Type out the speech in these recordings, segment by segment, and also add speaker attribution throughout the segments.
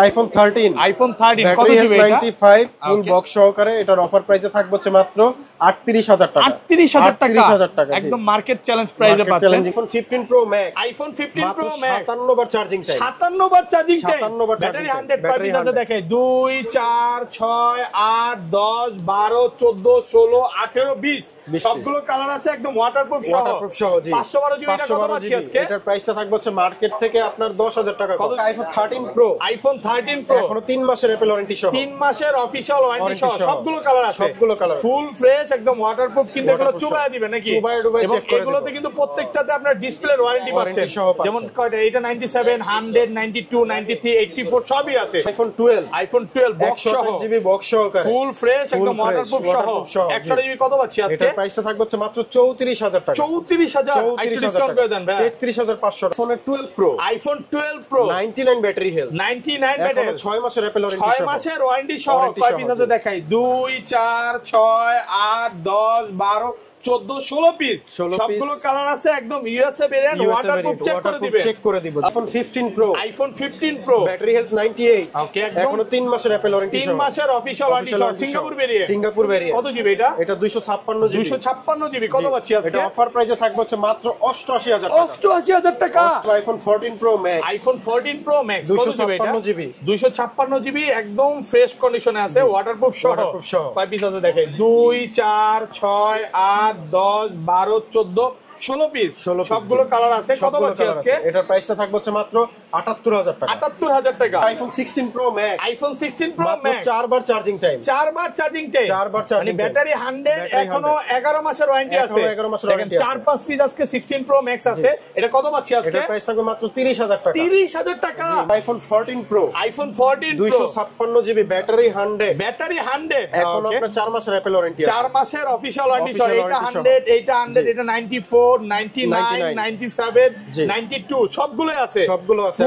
Speaker 1: IPhone 13
Speaker 2: কত GB এটা?
Speaker 1: 95 full box সহকারে এটার অফার প্রাইসে থাকবে হচ্ছে মাত্র 38000 টাকা।
Speaker 2: 38000 টাকা একদম মার্কেট চ্যালেঞ্জ প্রাইসে পাচ্ছেন।
Speaker 1: IPhone 15 pro max,
Speaker 2: iPhone 15 pro max
Speaker 1: 57 বার চার্জিং টাইম,
Speaker 2: 57 বার চার্জিং টাইম,
Speaker 1: 57 বার
Speaker 2: ব্যাটারি
Speaker 1: চার্জিং
Speaker 2: 100 পার পিস আছে। দেখেন 2 4 6 8 10 12 14 16 18 20 সবগুলো কালার আছে, একদম ওয়াটারপ্রুফ সহ জি 512 জিবি। এটা কত পাচ্ছি আজকে?
Speaker 1: এটার প্রাইসটা থাকবে হচ্ছে মার্কেট থেকে আপনার 10000 টাকা কত। আইফোন 13 প্রো,
Speaker 2: আইফোন 13 প্রো
Speaker 1: এখনো 3 মাসের অ্যাপল ওয়ারেন্টি সহ,
Speaker 2: 3 মাসের অফিশিয়াল ওয়ারেন্টি সহ সবগুলো কালার আছে,
Speaker 1: সবগুলো কালার
Speaker 2: ফুল ফ্রেশ একদম ওয়াটারপ্রুফ। কিন্তু এগুলো চুবায় দিবেন নাকি?
Speaker 1: চুবায় ডুবায় চেক করে
Speaker 2: এগুলোতে কিন্তু প্রত্যেকটাতে আপনার ডিসপ্লের ওয়ারেন্টি পাচ্ছেন। যেমন কয়টা? এটা 97 100 92 93 84 সবই আছে।
Speaker 1: আইফোন 12
Speaker 2: বক্স সহ
Speaker 1: জিবি বক্স সহকারে
Speaker 2: ফুল ফ্রেশ একদম ওয়াটারপ্রুফ সহ 100 জিবি কত পাচ্ছি আজকে?
Speaker 1: এটার প্রাইসটা থাকবে হচ্ছে মাত্র 34000 টাকা।
Speaker 2: 34000 একটু ডিসকাউন্ট করে দেন ভাই।
Speaker 1: 33500 iPhone 12 pro,
Speaker 2: iPhone 12 pro
Speaker 1: 99 battery health,
Speaker 2: 99 battery,
Speaker 1: 6 মাসের অ্যাপল ওয়ারেন্টি সহ,
Speaker 2: 6 মাসের ওয়ারেন্টি সহ কয় পিস আছে দেখাই? 2 4 6 8 10 12 14 16 পিস, সবগুলো কালার আছে, একদম ইউএসএ ভেরিয়েন্ট, ওয়াটারপ্রুফ চেক করে দিব।
Speaker 1: IPhone 15 pro,
Speaker 2: iPhone 15 pro
Speaker 1: battery health 98,
Speaker 2: ওকে একদম
Speaker 1: এখনো 3 মাসের অ্যাপল ওয়ারেন্টি সহ,
Speaker 2: 3 মাসের অফিশিয়াল ওয়ারেন্টি সহ,
Speaker 1: সিঙ্গাপুর ভেরিয়েন্ট।
Speaker 2: কত জিবি এটা?
Speaker 1: এটা 256 জিবি,
Speaker 2: 256 জিবি কত পাচ্ছি আজকে?
Speaker 1: এটা অফার প্রাইসে থাকবে হচ্ছে মাত্র 88000 টাকা।
Speaker 2: 88000 টাকা।
Speaker 1: IPhone 14 pro max,
Speaker 2: iPhone 14 pro max
Speaker 1: 256 GB,
Speaker 2: 256 GB একদম ফ্রেশ কন্ডিশনে আছে, ওয়াটারপ্রুফ সহ কয় পিস আছে দেখেন? 2 4 6 8 10 12 14 16 পিস, সবগুলো কালার আছে। কত পাচ্ছি আজকে?
Speaker 1: এটার প্রাইসটা থাকবে হচ্ছে মাত্র 78000 টাকা।
Speaker 2: 78000 টাকা।
Speaker 1: IPhone 16 pro max,
Speaker 2: iPhone 16 pro max
Speaker 1: 4 বার চার্জিং টাইম,
Speaker 2: 4 বার চার্জিং টাইম, মানে ব্যাটারি 100, এখনো 11 মাসের ওয়ারেন্টি আছে। 4 5 পিস আজকে 16 প্রো ম্যাক্স আছে। এটা কত পাচ্ছি আজকে?
Speaker 1: এটার প্রাইস থাকবে মাত্র 30000 টাকা।
Speaker 2: 30000 টাকা।
Speaker 1: IPhone 14 pro,
Speaker 2: iPhone 14 pro
Speaker 1: 256 GB, battery 100,
Speaker 2: battery 100,
Speaker 1: এখন আপনার 4 মাসের অ্যাপল ওয়ারেন্টি আছে,
Speaker 2: 4 মাসের অফিশিয়াল ওয়ারেন্টি সহ। এটা 100, এটা 100, এটা 94 99 97 92 সবগুলোই আছে,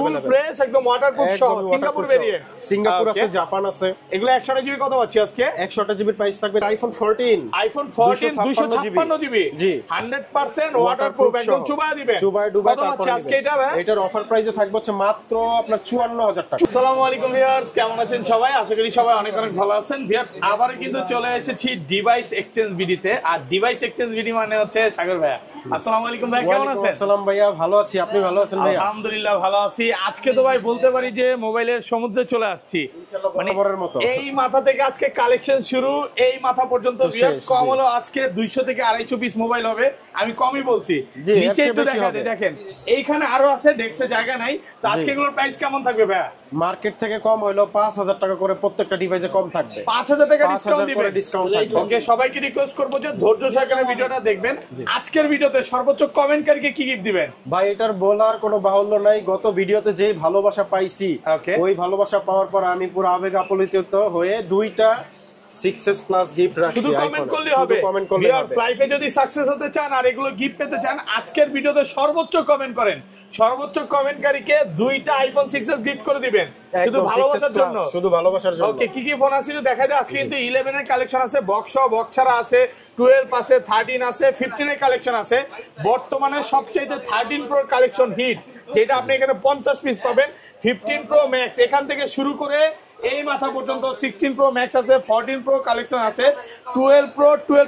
Speaker 2: ফুল ফ্রেশ একদম ওয়াটারপ্রুফ সহ, সিঙ্গাপুর ভেরিয়েন্ট,
Speaker 1: সিঙ্গাপুর আছে, জাপান আছে।
Speaker 2: এগুলো 100 জিবি কত পাচ্ছি আজকে?
Speaker 1: 100 জিবির প্রাইস থাকবে আইফোন 14,
Speaker 2: আইফোন 14 256 জিবি
Speaker 1: জি
Speaker 2: 100% ওয়াটারপ্রুফ, একদম চুবায় দিবেন। কত পাচ্ছি আজকে এটা ভাই?
Speaker 1: এটার অফার প্রাইসে থাকবে হচ্ছে মাত্র আপনার 54000 টাকা।
Speaker 2: আসসালামু আলাইকুম ভিউয়ার্স, কেমন আছেন সবাই? আশা করি সবাই অনেক অনেক ভালো আছেন। ভিউয়ার্স আবার কিন্তু চলে এসেছি ডিভাইস এক্সচেঞ্জ ভিডিওতে। আর ডিভাইস এক্সচেঞ্জ ভিডিও মানে হচ্ছে সাগর ভাইয়া। আসসালামু আলাইকুম ভাই, কেমন আছেন?
Speaker 1: আসসালাম ভাইয়া, ভালো আছি, আপনি ভালো আছেন ভাইয়া?
Speaker 2: আলহামদুলিল্লাহ ভালো আছি। আজকে তো ভাই বলতে পারি যে মোবাইলের সমুদ্রে চলে আসছি, মানে এই মাথা থেকে আজকে কালেকশন শুরু, এই মাথা পর্যন্ত ভিউয়ার্স কম হলো আজকে 200 থেকে 250 পিস মোবাইল হবে। আমি কমই বলছি, নিচে একটু দেখা যায়, দেখেন এইখানে আরো আছে, ডেস্কে জায়গা নাই। তো আজকে এগুলোর প্রাইস কেমন থাকবে ভাইয়া?
Speaker 1: মার্কেট থেকে কম হলো 5000 টাকা করে, প্রত্যেকটা ডিভাইসে কম থাকবে,
Speaker 2: 5000 টাকা ডিসকাউন্ট দিবেন।
Speaker 1: ডিসকাউন্ট থাকবে।
Speaker 2: ওকে, সবাইকে রিকোয়েস্ট করব যে ধৈর্য সহকারে ভিডিওটা দেখবেন। আজকের ভিডিওতে সর্বোচ্চ কমেন্টকারীকে কি গিফট দিবেন?
Speaker 1: ভাই এটার বলার কোনো বাহুল্য নাই, গত ভিডিওতে যেই ভালোবাসা পাইছি, ওই ভালোবাসা পাওয়ার পর আমি পুরো আবেগ আপ্লুত হয়ে 2টা 6s প্লাস গিফট রাখছি।
Speaker 2: শুধু কমেন্ট করলেই হবে। ভিউয়ার্স লাইফে যদি সাকসেস হতে চান আর এগুলো গিফট পেতে চান, আজকের ভিডিওতে সর্বোচ্চ কমেন্ট করেন, সর্বোচ্চ কমেন্টকারীকে 2টা আইফোন 6s গিফট করে দিবেন, শুধু ভালোবাসার জন্য,
Speaker 1: শুধু ভালোবাসার জন্য।
Speaker 2: ওকে, কি কি ফোন আছে দেখা যায় আজকে? কিন্তু 11 এর কালেকশন আছে, বক্স বক্স ছাড়া আছে, 12 আছে, 13 আছে, 15 এর কালেকশন আছে। বর্তমানে সবচেয়ে 13 প্রো কালেকশন হিট, যেটা আপনি এখানে 50 পিস পাবেন। 15 প্রো ম্যাক্স এখান থেকে শুরু করে এই মাথা পর্যন্ত 16 প্রো ম্যাক্স আছে, 14 প্রো কালেকশন আছে, 12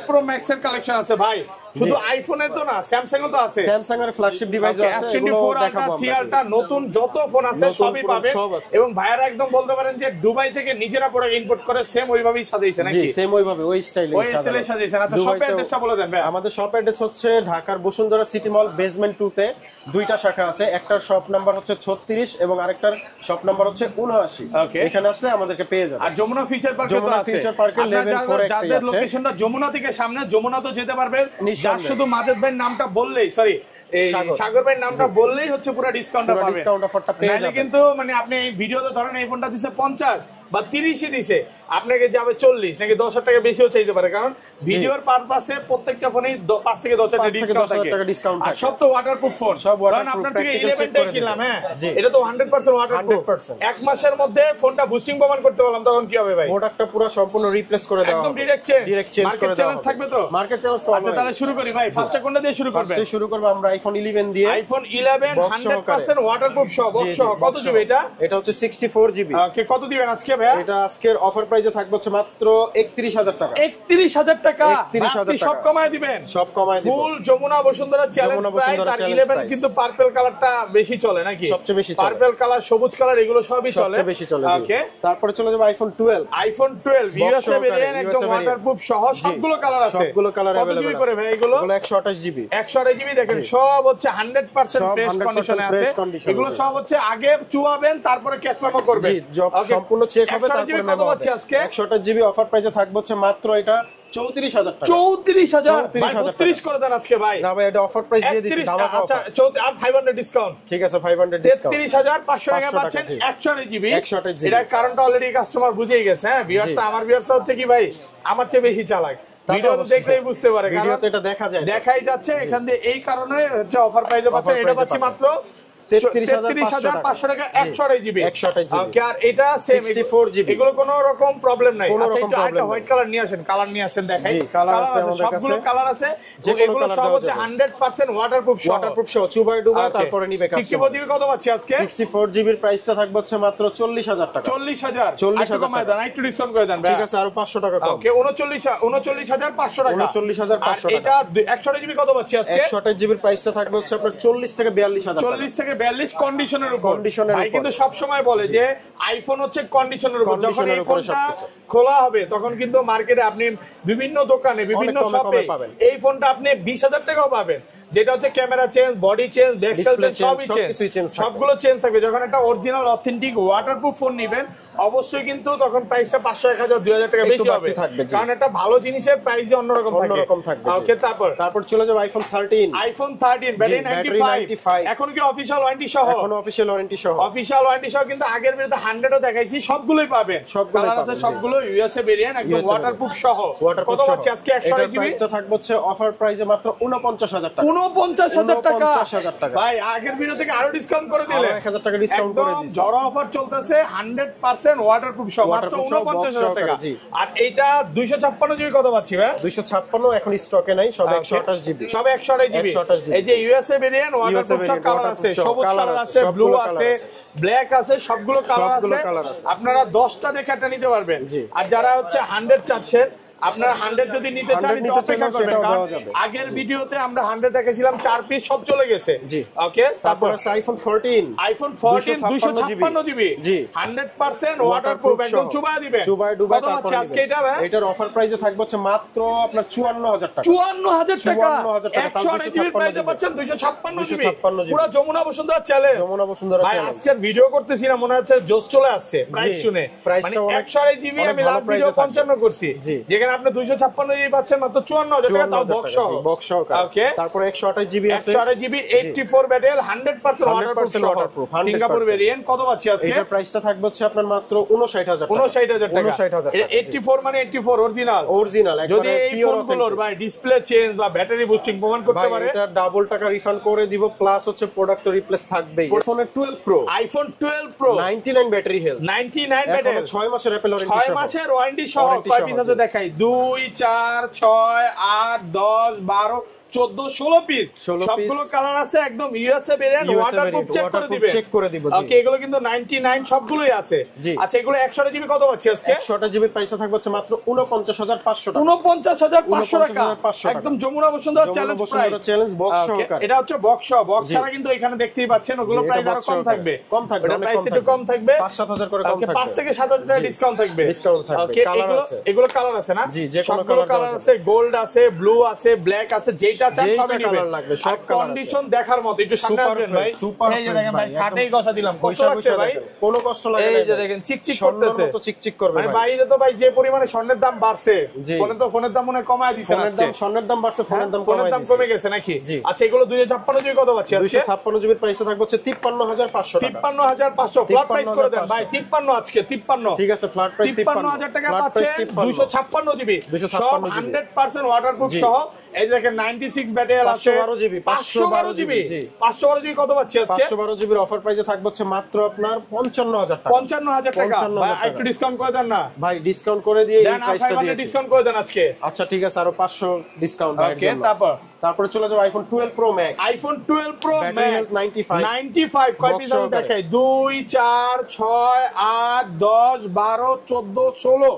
Speaker 2: প্রো ম্যাক্স এর কালেকশন আছে। ভাই শুধু আইফোনে তো না, স্যামসাং ও তো আছে,
Speaker 1: স্যামসাং এর ফ্ল্যাগশিপ ডিভাইস আছে, এগুলো দেখাবো আমরা।
Speaker 2: 3 আলট্রা নতুন যত ফোন আছে সবই পাবেন। এবং ভাইয়ারা একদম বলতে পারেন যে দুবাই থেকে নিজেরা প্রোডাক্ট ইম্পোর্ট করে সেম ওইভাবেই সাজাইছে নাকি?
Speaker 1: জি সেম ওইভাবে, ওই স্টাইলে
Speaker 2: সাজাইছেন। আচ্ছা শপ অ্যাড্রেসটা বলে দেন ভাই।
Speaker 1: আমাদের শপ অ্যাড্রেস হচ্ছে ঢাকার বসুন্ধরা সিটি মল বেসমেন্ট 2 তে 2টা শাখা আছে। একটার শপ নাম্বার হচ্ছে 36 এবং আরেকটার শপ নাম্বার হচ্ছে 79। এখানে আসলে আমাদেরকে পেয়ে যাবেন।
Speaker 2: আর যমুনা ফিচার পার্কে তো আছে,
Speaker 1: যমুনা ফিচার পার্কের লেভেল 4 একটা আছে।
Speaker 2: যাদের লোকেশনটা যমুনা থেকে সামনে, যমুনা তো যেতে পারবেন। যার শুধু মাজেদ ভাই নামটা বললেই, সরি সাগর ভাই নামটা বললেই হচ্ছে পুরো ডিসকাউন্টটা পাবেন।
Speaker 1: ডিসকাউন্ট অফারটা পেয়ে যাবেন।
Speaker 2: কিন্তু মানে আপনি এই ভিডিওতে ধরেন এই ফোনটা দিছে 50, বা 30ই দিছে, আপনাকে যাবে 40 নাকি 10,000 টাকা বেশিও চাইতে পারে, কারণ ভিডিওর পারপাসে প্রত্যেকটা ফোনেই 5 থেকে 10,000 টাকা ডিসকাউন্ট থাকে। আর সব তো ওয়াটারপ্রুফ ফোন, কারণ আপনার থেকে 11টাই কিনলাম, হ্যাঁ এটা তো 100% ওয়াটারপ্রুফ। এক মাসের মধ্যে ফোনটা বুস্টিং প্রমাণ করতে পারলাম, তখন কি হবে ভাই?
Speaker 1: প্রোডাক্টটা পুরো সম্পূর্ণ রিপ্লেস করে দেওয়া হবে,
Speaker 2: একদম ডাইরেক্ট চেঞ্জ করে দেওয়া হবে। থাকবে তো
Speaker 1: মার্কেট চ্যালেঞ্জ তো।
Speaker 2: আচ্ছা তাহলে শুরু করি ভাই, ফার্স্টে কোনটা দিয়ে শুরু করবেন?
Speaker 1: ফার্স্টে শুরু করব আমরা আইফোন 11 দিয়ে।
Speaker 2: আইফোন 11 100% ওয়াটারপ্রুফ সহ, বক্স সহ। কত জিবি এটা?
Speaker 1: এটা হচ্ছে 64 জিবি।
Speaker 2: ওকে, কত দিবেন আজকে ভাই?
Speaker 1: এটা আজকের অফার প্রাইসে থাকবে হচ্ছে মাত্র 31,000 টাকা।
Speaker 2: 31,000 টাকা?
Speaker 1: 31,000 টাকা
Speaker 2: সব কমায় দিবেন?
Speaker 1: সব কমায় দিব।
Speaker 2: ফুল যমুনা বসুন্ধরা চ্যালেঞ্জ প্রাইস। আর 11 কিন্তু পার্পল কালারটা বেশি চলে নাকি?
Speaker 1: সবচেয়ে বেশি চলে।
Speaker 2: পার্পল কালার, সবুজ কালার, এগুলো সবই চলে,
Speaker 1: সবচেয়ে বেশি চলে।
Speaker 2: ওকে,
Speaker 1: তারপরে চলে যাব আইফোন 12।
Speaker 2: আইফোন 12 ইউএসএ ভেরিয়েন্ট, একদম ওয়াটারপ্রুফ সহ, সবগুলো কালার আছে।
Speaker 1: সবগুলো কালার
Speaker 2: কত
Speaker 1: अवेलेबल
Speaker 2: জিবি
Speaker 1: আছে
Speaker 2: করে ভাই এগুলো?
Speaker 1: 128 জিবি।
Speaker 2: 128 জিবি। দেখেন সব হচ্ছে 100% ফ্রেশ কন্ডিশনে আছে। এগুলো সব হচ্ছে আগে চুয়াবেন, তারপরে ক্যাশ মেমো করবেন।
Speaker 1: জি, সম্পূর্ণ চেক হবে, তারপরে মেমো হবে।
Speaker 2: আজকে
Speaker 1: 128 জিবি অফার প্রাইসে থাকবে হচ্ছে মাত্র এটা 34,000 টাকা।
Speaker 2: 34,000 32 করে দেন আজকে ভাই।
Speaker 1: না ভাই, এটা অফার প্রাইস দিয়ে দিছি, ধামাকা অফার।
Speaker 2: আচ্ছা 500 ডিসকাউন্ট।
Speaker 1: ঠিক আছে, 500 ডিসকাউন্ট।
Speaker 2: 33,500 টাকা পাচ্ছেন 128 জিবি।
Speaker 1: 128 জিবি।
Speaker 2: এটা কারণটা অলরেডি কাস্টমার বুঝেই গেছে। হ্যাঁ ভিউয়ার্স, আমার ভিউয়ার্স হচ্ছে কি ভাই, আমার চেয়ে বেশি চালাক, ভিডিও দেখলেই বুঝতে পারে,
Speaker 1: ভিডিওতে এটা দেখা যায়,
Speaker 2: দেখাই যাচ্ছে। এখান দিয়ে এই কারণে হচ্ছে অফার প্রাইসে পাচ্ছেন। এটা পাচ্ছি মাত্র 33,500 টাকা 128 জিবি। ওকে, আর এটা সেম 64 জিবি। এগুলো কোনো রকম প্রবলেম নাই। আচ্ছা এটা একটা হোয়াইট কালার নিয়ে আসেন, কালার নিয়ে আসেন, দেখাই।
Speaker 1: কালার আছে আমাদের কাছে,
Speaker 2: সবগুলো কালার আছে। এগুলো সব হচ্ছে 100% ওয়াটারপ্রুফ সহ,
Speaker 1: চুবাই ডুবা, তারপরে নিবে কাস্টমার।
Speaker 2: 64 জিবি কত পাচ্ছি আজকে?
Speaker 1: 64 জিবির প্রাইসটা থাকবে হচ্ছে মাত্র 40,000 টাকা।
Speaker 2: 40,000 কমায় দেন, একটু ডিসকাউন্ট করে দেন ভাই।
Speaker 1: ঠিক আছে, আরো 500 টাকা কম।
Speaker 2: ওকে, 39,500 টাকা।
Speaker 1: 39,500 টাকা।
Speaker 2: এটা 128 জিবি কত পাচ্ছি আজকে?
Speaker 1: 128 জিবির প্রাইসটা থাকবে হচ্ছে আপনার 40 থেকে 42,000 টাকা।
Speaker 2: 40 থেকে 42 কন্ডিশনের উপর। ভাই কিন্তু সব সময় বলে যে আইফোন হচ্ছে কন্ডিশনের উপর। যখন এই ফোনটা খোলা হবে তখন কিন্তু মার্কেটে আপনি বিভিন্ন দোকানে, বিভিন্ন শপে এই ফোনটা আপনি 20,000 টাকাও পাবেন, যেটা হচ্ছে camera change, body change, back shell change, সবই চেঞ্জ, সবগুলো চেঞ্জ থাকবে। যখন একটা অরিজিনাল অথেন্টিক ওয়াটারপ্রুফ ফোন নেবেন অবশ্যই কিন্তু তখন প্রাইসটা 500, 1,000, 2,000 টাকা বেশি হবে, কারণ একটা ভালো জিনিসের প্রাইসই অন্যরকম থাকবে। ওকে,
Speaker 1: তারপর চলে যাবে আইফোন 13।
Speaker 2: IPhone 13 battery 95। এখন কি অফিশিয়াল ওয়ারেন্টি সহ?
Speaker 1: এখন অফিশিয়াল ওয়ারেন্টি সহ।
Speaker 2: অফিশিয়াল ওয়ারেন্টি সহ, কিন্তু আগের ভিডিওতে 100ও দেখাইছি, সবগুলোই পাবেন। কালার আছে সবগুলো ইউএসএ ভেরিয়েন্ট, একদম ওয়াটারপ্রুফ সহ। কত পাচ্ছি আজকে? 128 জিবি।
Speaker 1: প্রাইসটা থাকবে হচ্ছে অফার প্রাইসে মাত্র 49,000 টাকা।
Speaker 2: 49,000 টাকা।
Speaker 1: 49,000 টাকা
Speaker 2: ভাই আগের ভিডিও থেকে আরো ডিসকাউন্ট করে দিলে,
Speaker 1: 1,000 টাকা ডিসকাউন্ট করে দিছি।
Speaker 2: জড়ো অফার চলতেছে 100% ওয়াটারপ্রুফ সহ, মাত্র 49,000 টাকা। আর এটা 256 জিবি কত পাচ্ছি ভাই?
Speaker 1: 256 এখন স্টকে নাই, সব 128 জিবি।
Speaker 2: সব 128 জিবি। এই যে ইউএসএ ভেরিয়েন্ট ওয়াটারপ্রুফ সব কালার আছে, সবুজ কালার আছে, ব্লু আছে, ব্ল্যাক আছে, সবগুলো কালার আছে। আপনারা 10টা দেখে একটা নিতে পারবেন। আর যারা হচ্ছে 100 চাচ্ছেন, আপনারা 100 যদি নিতে চান অপেক্ষা করবেন, কারণ আগের ভিডিওতে আমরা 100 দেখেছিলাম, 4 পিস সব চলে গেছে।
Speaker 1: জি,
Speaker 2: ওকে।
Speaker 1: তারপর আছে আইফোন 14।
Speaker 2: IPhone 14 256 GB. জি, 100% ওয়াটারপ্রুফ, একদম চুবায় দিবেন।
Speaker 1: চুবায় ডুবায়।
Speaker 2: কত আছে আজকে এটা ভাই?
Speaker 1: এটার অফার প্রাইসে থাকবে হচ্ছে মাত্র আপনার 54,000 টাকা।
Speaker 2: 54,000 টাকা।
Speaker 1: 54,000 টাকা।
Speaker 2: 128 জিবির প্রাইসে পাচ্ছেন 256 জিবি। পুরো যমুনা বসুন্ধরা চ্যালেঞ্জ।
Speaker 1: যমুনা বসুন্ধরা
Speaker 2: ভাই
Speaker 1: চ্যালেঞ্জ।
Speaker 2: আজকে ভিডিও করতেছি না, মনে হচ্ছে জোশ চলে আসছে প্রাইস শুনে। মানে 128 জিবি আমি লাস্ট ভিডিও 55 করছি, যেখানে আপনি 256 জিবি পাচ্ছেন মাত্র 54,000 টাকা, তাও বক্স সহ।
Speaker 1: বক্স সহ। ওকে, তারপর 128 জিবি আছে।
Speaker 2: 128 GB 84 battery 100% waterproof Singapore variant. কত পাচ্ছি আজকে?
Speaker 1: এটার প্রাইসটা থাকবে হচ্ছে আপনার মাত্র 59,000 টাকা।
Speaker 2: 59,000 টাকা।
Speaker 1: 59,000 টাকা।
Speaker 2: 84 মানে 84 অরিজিনাল। যদি এই ফোনগুলোর ভাই ডিসপ্লে চেঞ্জ বা ব্যাটারি বুস্টিং প্রমাণ করতে পারে,
Speaker 1: এটা ডাবল টাকা রিফান্ড করে দিব, প্লাস হচ্ছে প্রোডাক্ট রিপ্লেস থাকবেই। IPhone 12 pro.
Speaker 2: IPhone 12 pro
Speaker 1: 99 battery health.
Speaker 2: 99 battery,
Speaker 1: 6 মাসের অ্যাপল ওয়ারেন্টি সহ।
Speaker 2: 6 মাসের ওয়ারেন্টি সহ। কয় পিস আছে দেখাই? 2 4 6 8 10 12 14 16 পিস, সবগুলো কালার আছে, একদম ইউএসএ ভেরিয়েন্ট, ওয়াটারপ্রুফ চেক করে দিব। ওকে, এগুলো কিন্তু 99 সবগুলোই আছে। আচ্ছা, এগুলো 128 জিবি কত পাচ্ছি আজকে?
Speaker 1: 128 জিবি প্রাইসটা থাকবে হচ্ছে মাত্র 49,500 টাকা।
Speaker 2: 49,500 টাকা, একদম Jamuna Bashundhara challenge price.
Speaker 1: Challenge box সহকারে।
Speaker 2: এটা হচ্ছে বক্স ছাড়া, কিন্তু এখানে দেখতেই পাচ্ছেন ওগুলো প্রাইস আরো কম থাকবে। এটা প্রাইস একটু কম থাকবে,
Speaker 1: 5-7,000 করে কম থাকবে।
Speaker 2: 5 থেকে 7,000 টাকা ডিসকাউন্ট থাকবে।
Speaker 1: কালার আছে,
Speaker 2: এগুলো কালার আছে না?
Speaker 1: জি, যে কোনো
Speaker 2: কালার আছে, গোল্ড আছে, ব্লু আছে, ব্ল্যাক আছে, যেটা যেটা চান সবই
Speaker 1: যেটা
Speaker 2: নেবেন
Speaker 1: কালার লাগবে সব কালার
Speaker 2: কন্ডিশন দেখার মতো একটু সামনে আসবেন ভাই এই যে দেখেন ভাই শার্টেই গসা দিলাম কষ্ট লাগছে ভাই
Speaker 1: কোনো কষ্ট লাগে না
Speaker 2: এই যে দেখেন চিকচিক করতেছে
Speaker 1: মতো চিকচিক করবে
Speaker 2: মানে
Speaker 1: ভাই
Speaker 2: বাইরে তো ভাই যে পরিমাণে স্বর্ণের দাম বাড়ছে ফোনের দাম মনে কমায় দিছেন
Speaker 1: ফোনের
Speaker 2: আজকে
Speaker 1: দাম স্বর্ণের দাম বাড়ছে ফোনের দাম
Speaker 2: কমে গেছে নাকি আচ্ছা এগুলো 256 জিবি কত পাচ্ছি আজকে
Speaker 1: 256 জিবির প্রাইসটা থাকবে হচ্ছে 53500 টাকা
Speaker 2: 53500 ফ্ল্যাট প্রাইস করে দেন ভাই 53 আজকে 53
Speaker 1: ঠিক আছে ফ্ল্যাট প্রাইস
Speaker 2: 53000 টাকা পাচ্ছেন 256 জিবি সব 100% ওয়াটারপ্রুফ সহ এই যে দেখেন 96 ব্যাটারি আছে
Speaker 1: 512 জিবি
Speaker 2: 512 জিবি 512 জিবি কত পাচ্ছি আজকে
Speaker 1: 512 জিবির অফার প্রাইসে থাকবে হচ্ছে মাত্র আপনার 55000 টাকা
Speaker 2: 55000 টাকা ভাই একটু ডিসকাউন্ট করে দেন না
Speaker 1: ভাই ডিসকাউন্ট করে দিয়ে এই প্রাইসটা দিয়েছি
Speaker 2: ডিসকাউন্ট করে দেন আজকে
Speaker 1: আচ্ছা ঠিক আছে আরো 500 ডিসকাউন্ট
Speaker 2: ওকে
Speaker 1: তারপরে চলে যাও iPhone 12 pro max
Speaker 2: iPhone 12 pro
Speaker 1: battery
Speaker 2: max
Speaker 1: health
Speaker 2: 95 কয় পিস আমি দেখাই 2 4 6 8 10 12 14 16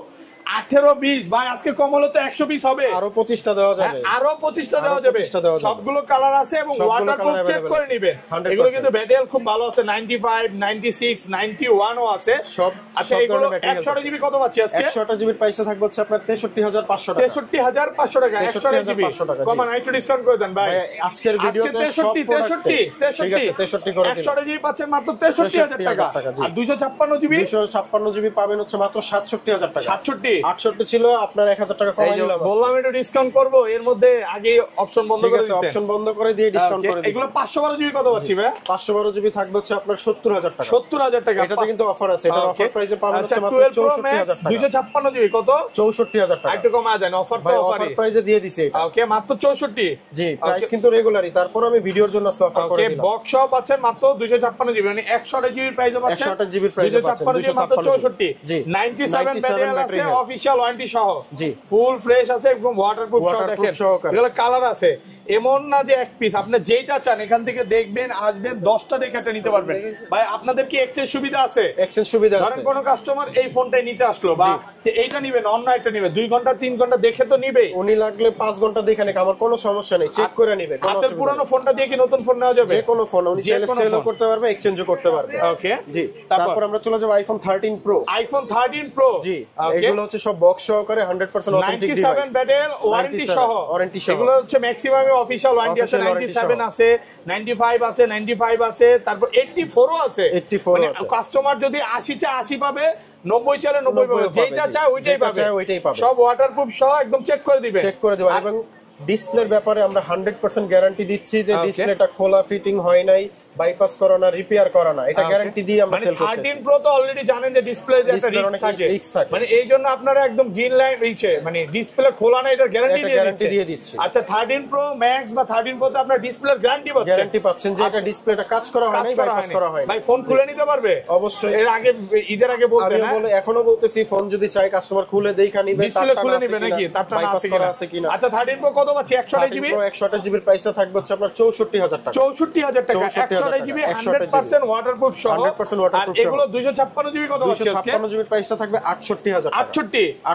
Speaker 2: 18 20 ভাই আজকে কম হলো তো 100 পিস হবে
Speaker 1: আরো 25টা দেওয়া যাবে
Speaker 2: আরো 25টা দেওয়া যাবে সবগুলো কালার আছে এবং ওয়াটারপ্রুফ চেক করে নেবেন এগুলো কিন্তু ব্যাটারি খুব ভালো আছে 95 96 91 ও আছে
Speaker 1: সব
Speaker 2: আচ্ছা এগুলো 100 জিবি কত পাচ্ছি আজকে
Speaker 1: 100 জিবির প্রাইসে থাকবে হচ্ছে আপনার 63500 টাকা
Speaker 2: 63500 টাকা 100 জিবি কমান একটু ডিসকাউন্ট করে দেন ভাই
Speaker 1: আজকের ভিডিওতে সব 63 করে দিন
Speaker 2: 100 জিবি পাচ্ছেন মাত্র 63000 টাকা আর 256 জিবি
Speaker 1: 256 জিবি পাবেন হচ্ছে মাত্র 67000 টাকা
Speaker 2: 67
Speaker 1: 68 ছিল আপনার 1000 টাকা কমাই দিলাম
Speaker 2: বললাম একটু ডিসকাউন্ট করব এর মধ্যে আগে অপশন বন্ধ করে দিয়েছে
Speaker 1: অপশন বন্ধ করে দিয়ে ডিসকাউন্ট করে দিয়েছে
Speaker 2: এগুলো 512 জিবি কত পাচ্ছি ভাই
Speaker 1: 512 জিবি থাকবে হচ্ছে আপনার 70000 টাকা
Speaker 2: 70000 টাকা
Speaker 1: এটাতে কিন্তু অফার আছে এটা অফার প্রাইসে পাবেন হচ্ছে মাত্র 64000 টাকা
Speaker 2: 256 জিবি কত
Speaker 1: 64000 টাকা
Speaker 2: একটু কমায় দেন অফার তো
Speaker 1: অফার প্রাইসে দিয়ে দিছি এটা
Speaker 2: ওকে মাত্র 64
Speaker 1: জি প্রাইস কিন্তু রেগুলারই তারপর আমি ভিডিওর জন্য আসলে অফার করে দিলাম
Speaker 2: ওকে বক্স সহ পাচ্ছেন মাত্র 256 জিবি মানে 100 জিবি প্রাইসে পাচ্ছেন
Speaker 1: 100 জিবি প্রাইসে পাচ্ছেন
Speaker 2: 256 জিবি মাত্র 64
Speaker 1: জি
Speaker 2: 97 ব্যাটারি আছে অফিশিয়াল ওয়ারেন্টি সহ
Speaker 1: জি
Speaker 2: ফুল ফ্রেশ আছে একদম ওয়াটারপ্রুফ সহ দেখেন এগুলো কালার আছে এমন না যে এক পিস আপনি যেটা চান এখান থেকে দেখবেন আসবেন 10টা দেখে একটা নিতে পারবেন ভাই আপনাদের কি এক্সচেঞ্জ সুবিধা আছে
Speaker 1: এক্সচেঞ্জ সুবিধা আছে
Speaker 2: ধরেন কোন কাস্টমার এই ফোনটাই নিতে আসলো বা এইটা নেবেন অন্য একটা নেবে 2 ঘন্টা 3 ঘন্টা দেখে তো নিবে
Speaker 1: উনি লাগলে 5 ঘন্টা দেখে নিক আমার কোনো সমস্যা নেই চেক করে নিবে কোনো
Speaker 2: আপনার পুরনো ফোনটা দিয়ে কি নতুন ফোন নেওয়া যাবে
Speaker 1: যে কোনো ফোন উনি চাইলে সেলও করতে পারবে এক্সচেঞ্জও করতে পারবে
Speaker 2: ওকে
Speaker 1: জি তারপর আমরা চলে যাব আইফোন 13 প্রো
Speaker 2: আইফোন 13 প্রো
Speaker 1: জি এগুলো হচ্ছে সব বক্স সহকারে 100% অথেন্টিক ডিভাইস
Speaker 2: 97 ব্যাটারি ওয়ারেন্টি সহ এগুলো হচ্ছে ম্যাক্সিমাম অফিশিয়াল ওয়ারেন্টি আছে 97 আছে 95 আছে 95 আছে তারপর 84 ও আছে মানে কাস্টমার যদি 80 চায় 80 পাবে 90 চাইলে 90 পাবে যেটা চায় ওইটাই পাবে সব ওয়াটারপ্রুফ সহ একদম চেক করে দিবে
Speaker 1: এবং ডিসপ্লের ব্যাপারে আমরা 100% গ্যারান্টি দিচ্ছি যে ডিসপ্লেটা খোলা ফিটিং হয় নাই বাইপাস করা না রিপেয়ার করা না এটা গ্যারান্টি দিয়ে আমরা সেল করতেছি
Speaker 2: 13 প্রো তো অলরেডি জানেন যে ডিসপ্লে যে একটা রিস্ক থাকে মানে এইজন্য আপনারা একদম গ্রিন লাইন রিচে মানে ডিসপ্লে খোলা না এটা গ্যারান্টি দিয়ে দিচ্ছে আচ্ছা 13 প্রো ম্যাক্স বা 13 প্রো তে আপনারা ডিসপ্লের গ্যারান্টি পাচ্ছেন
Speaker 1: যে এটা ডিসপ্লেটা কাজ করা হয় নাই বাইপাস করা হয়
Speaker 2: ভাই ফোন খুলে নিতে পারবে
Speaker 1: অবশ্যই
Speaker 2: এর আগে ঈদের আগে বলতে না
Speaker 1: আমি বলে এখনো বলতেছি ফোন যদি চাই কাস্টমার খুলে দেখা নিবে
Speaker 2: ডিসপ্লে খুলে নিবে নাকি তারটা আছে কিনা আচ্ছা 13 প্রো কত পাচ্ছি 128 জিবি
Speaker 1: 128 জিবির প্রাইসটা থাকবে হচ্ছে আপনার 64000 টাকা
Speaker 2: 64000 টাকা 128 জিবি 100% ওয়াটারপ্রুফ সহ
Speaker 1: 100% ওয়াটারপ্রুফ সহ
Speaker 2: এগুলো 256 জিবি কত আছে আজকে
Speaker 1: 256 জিবির প্রাইসটা থাকবে 68000 টাকা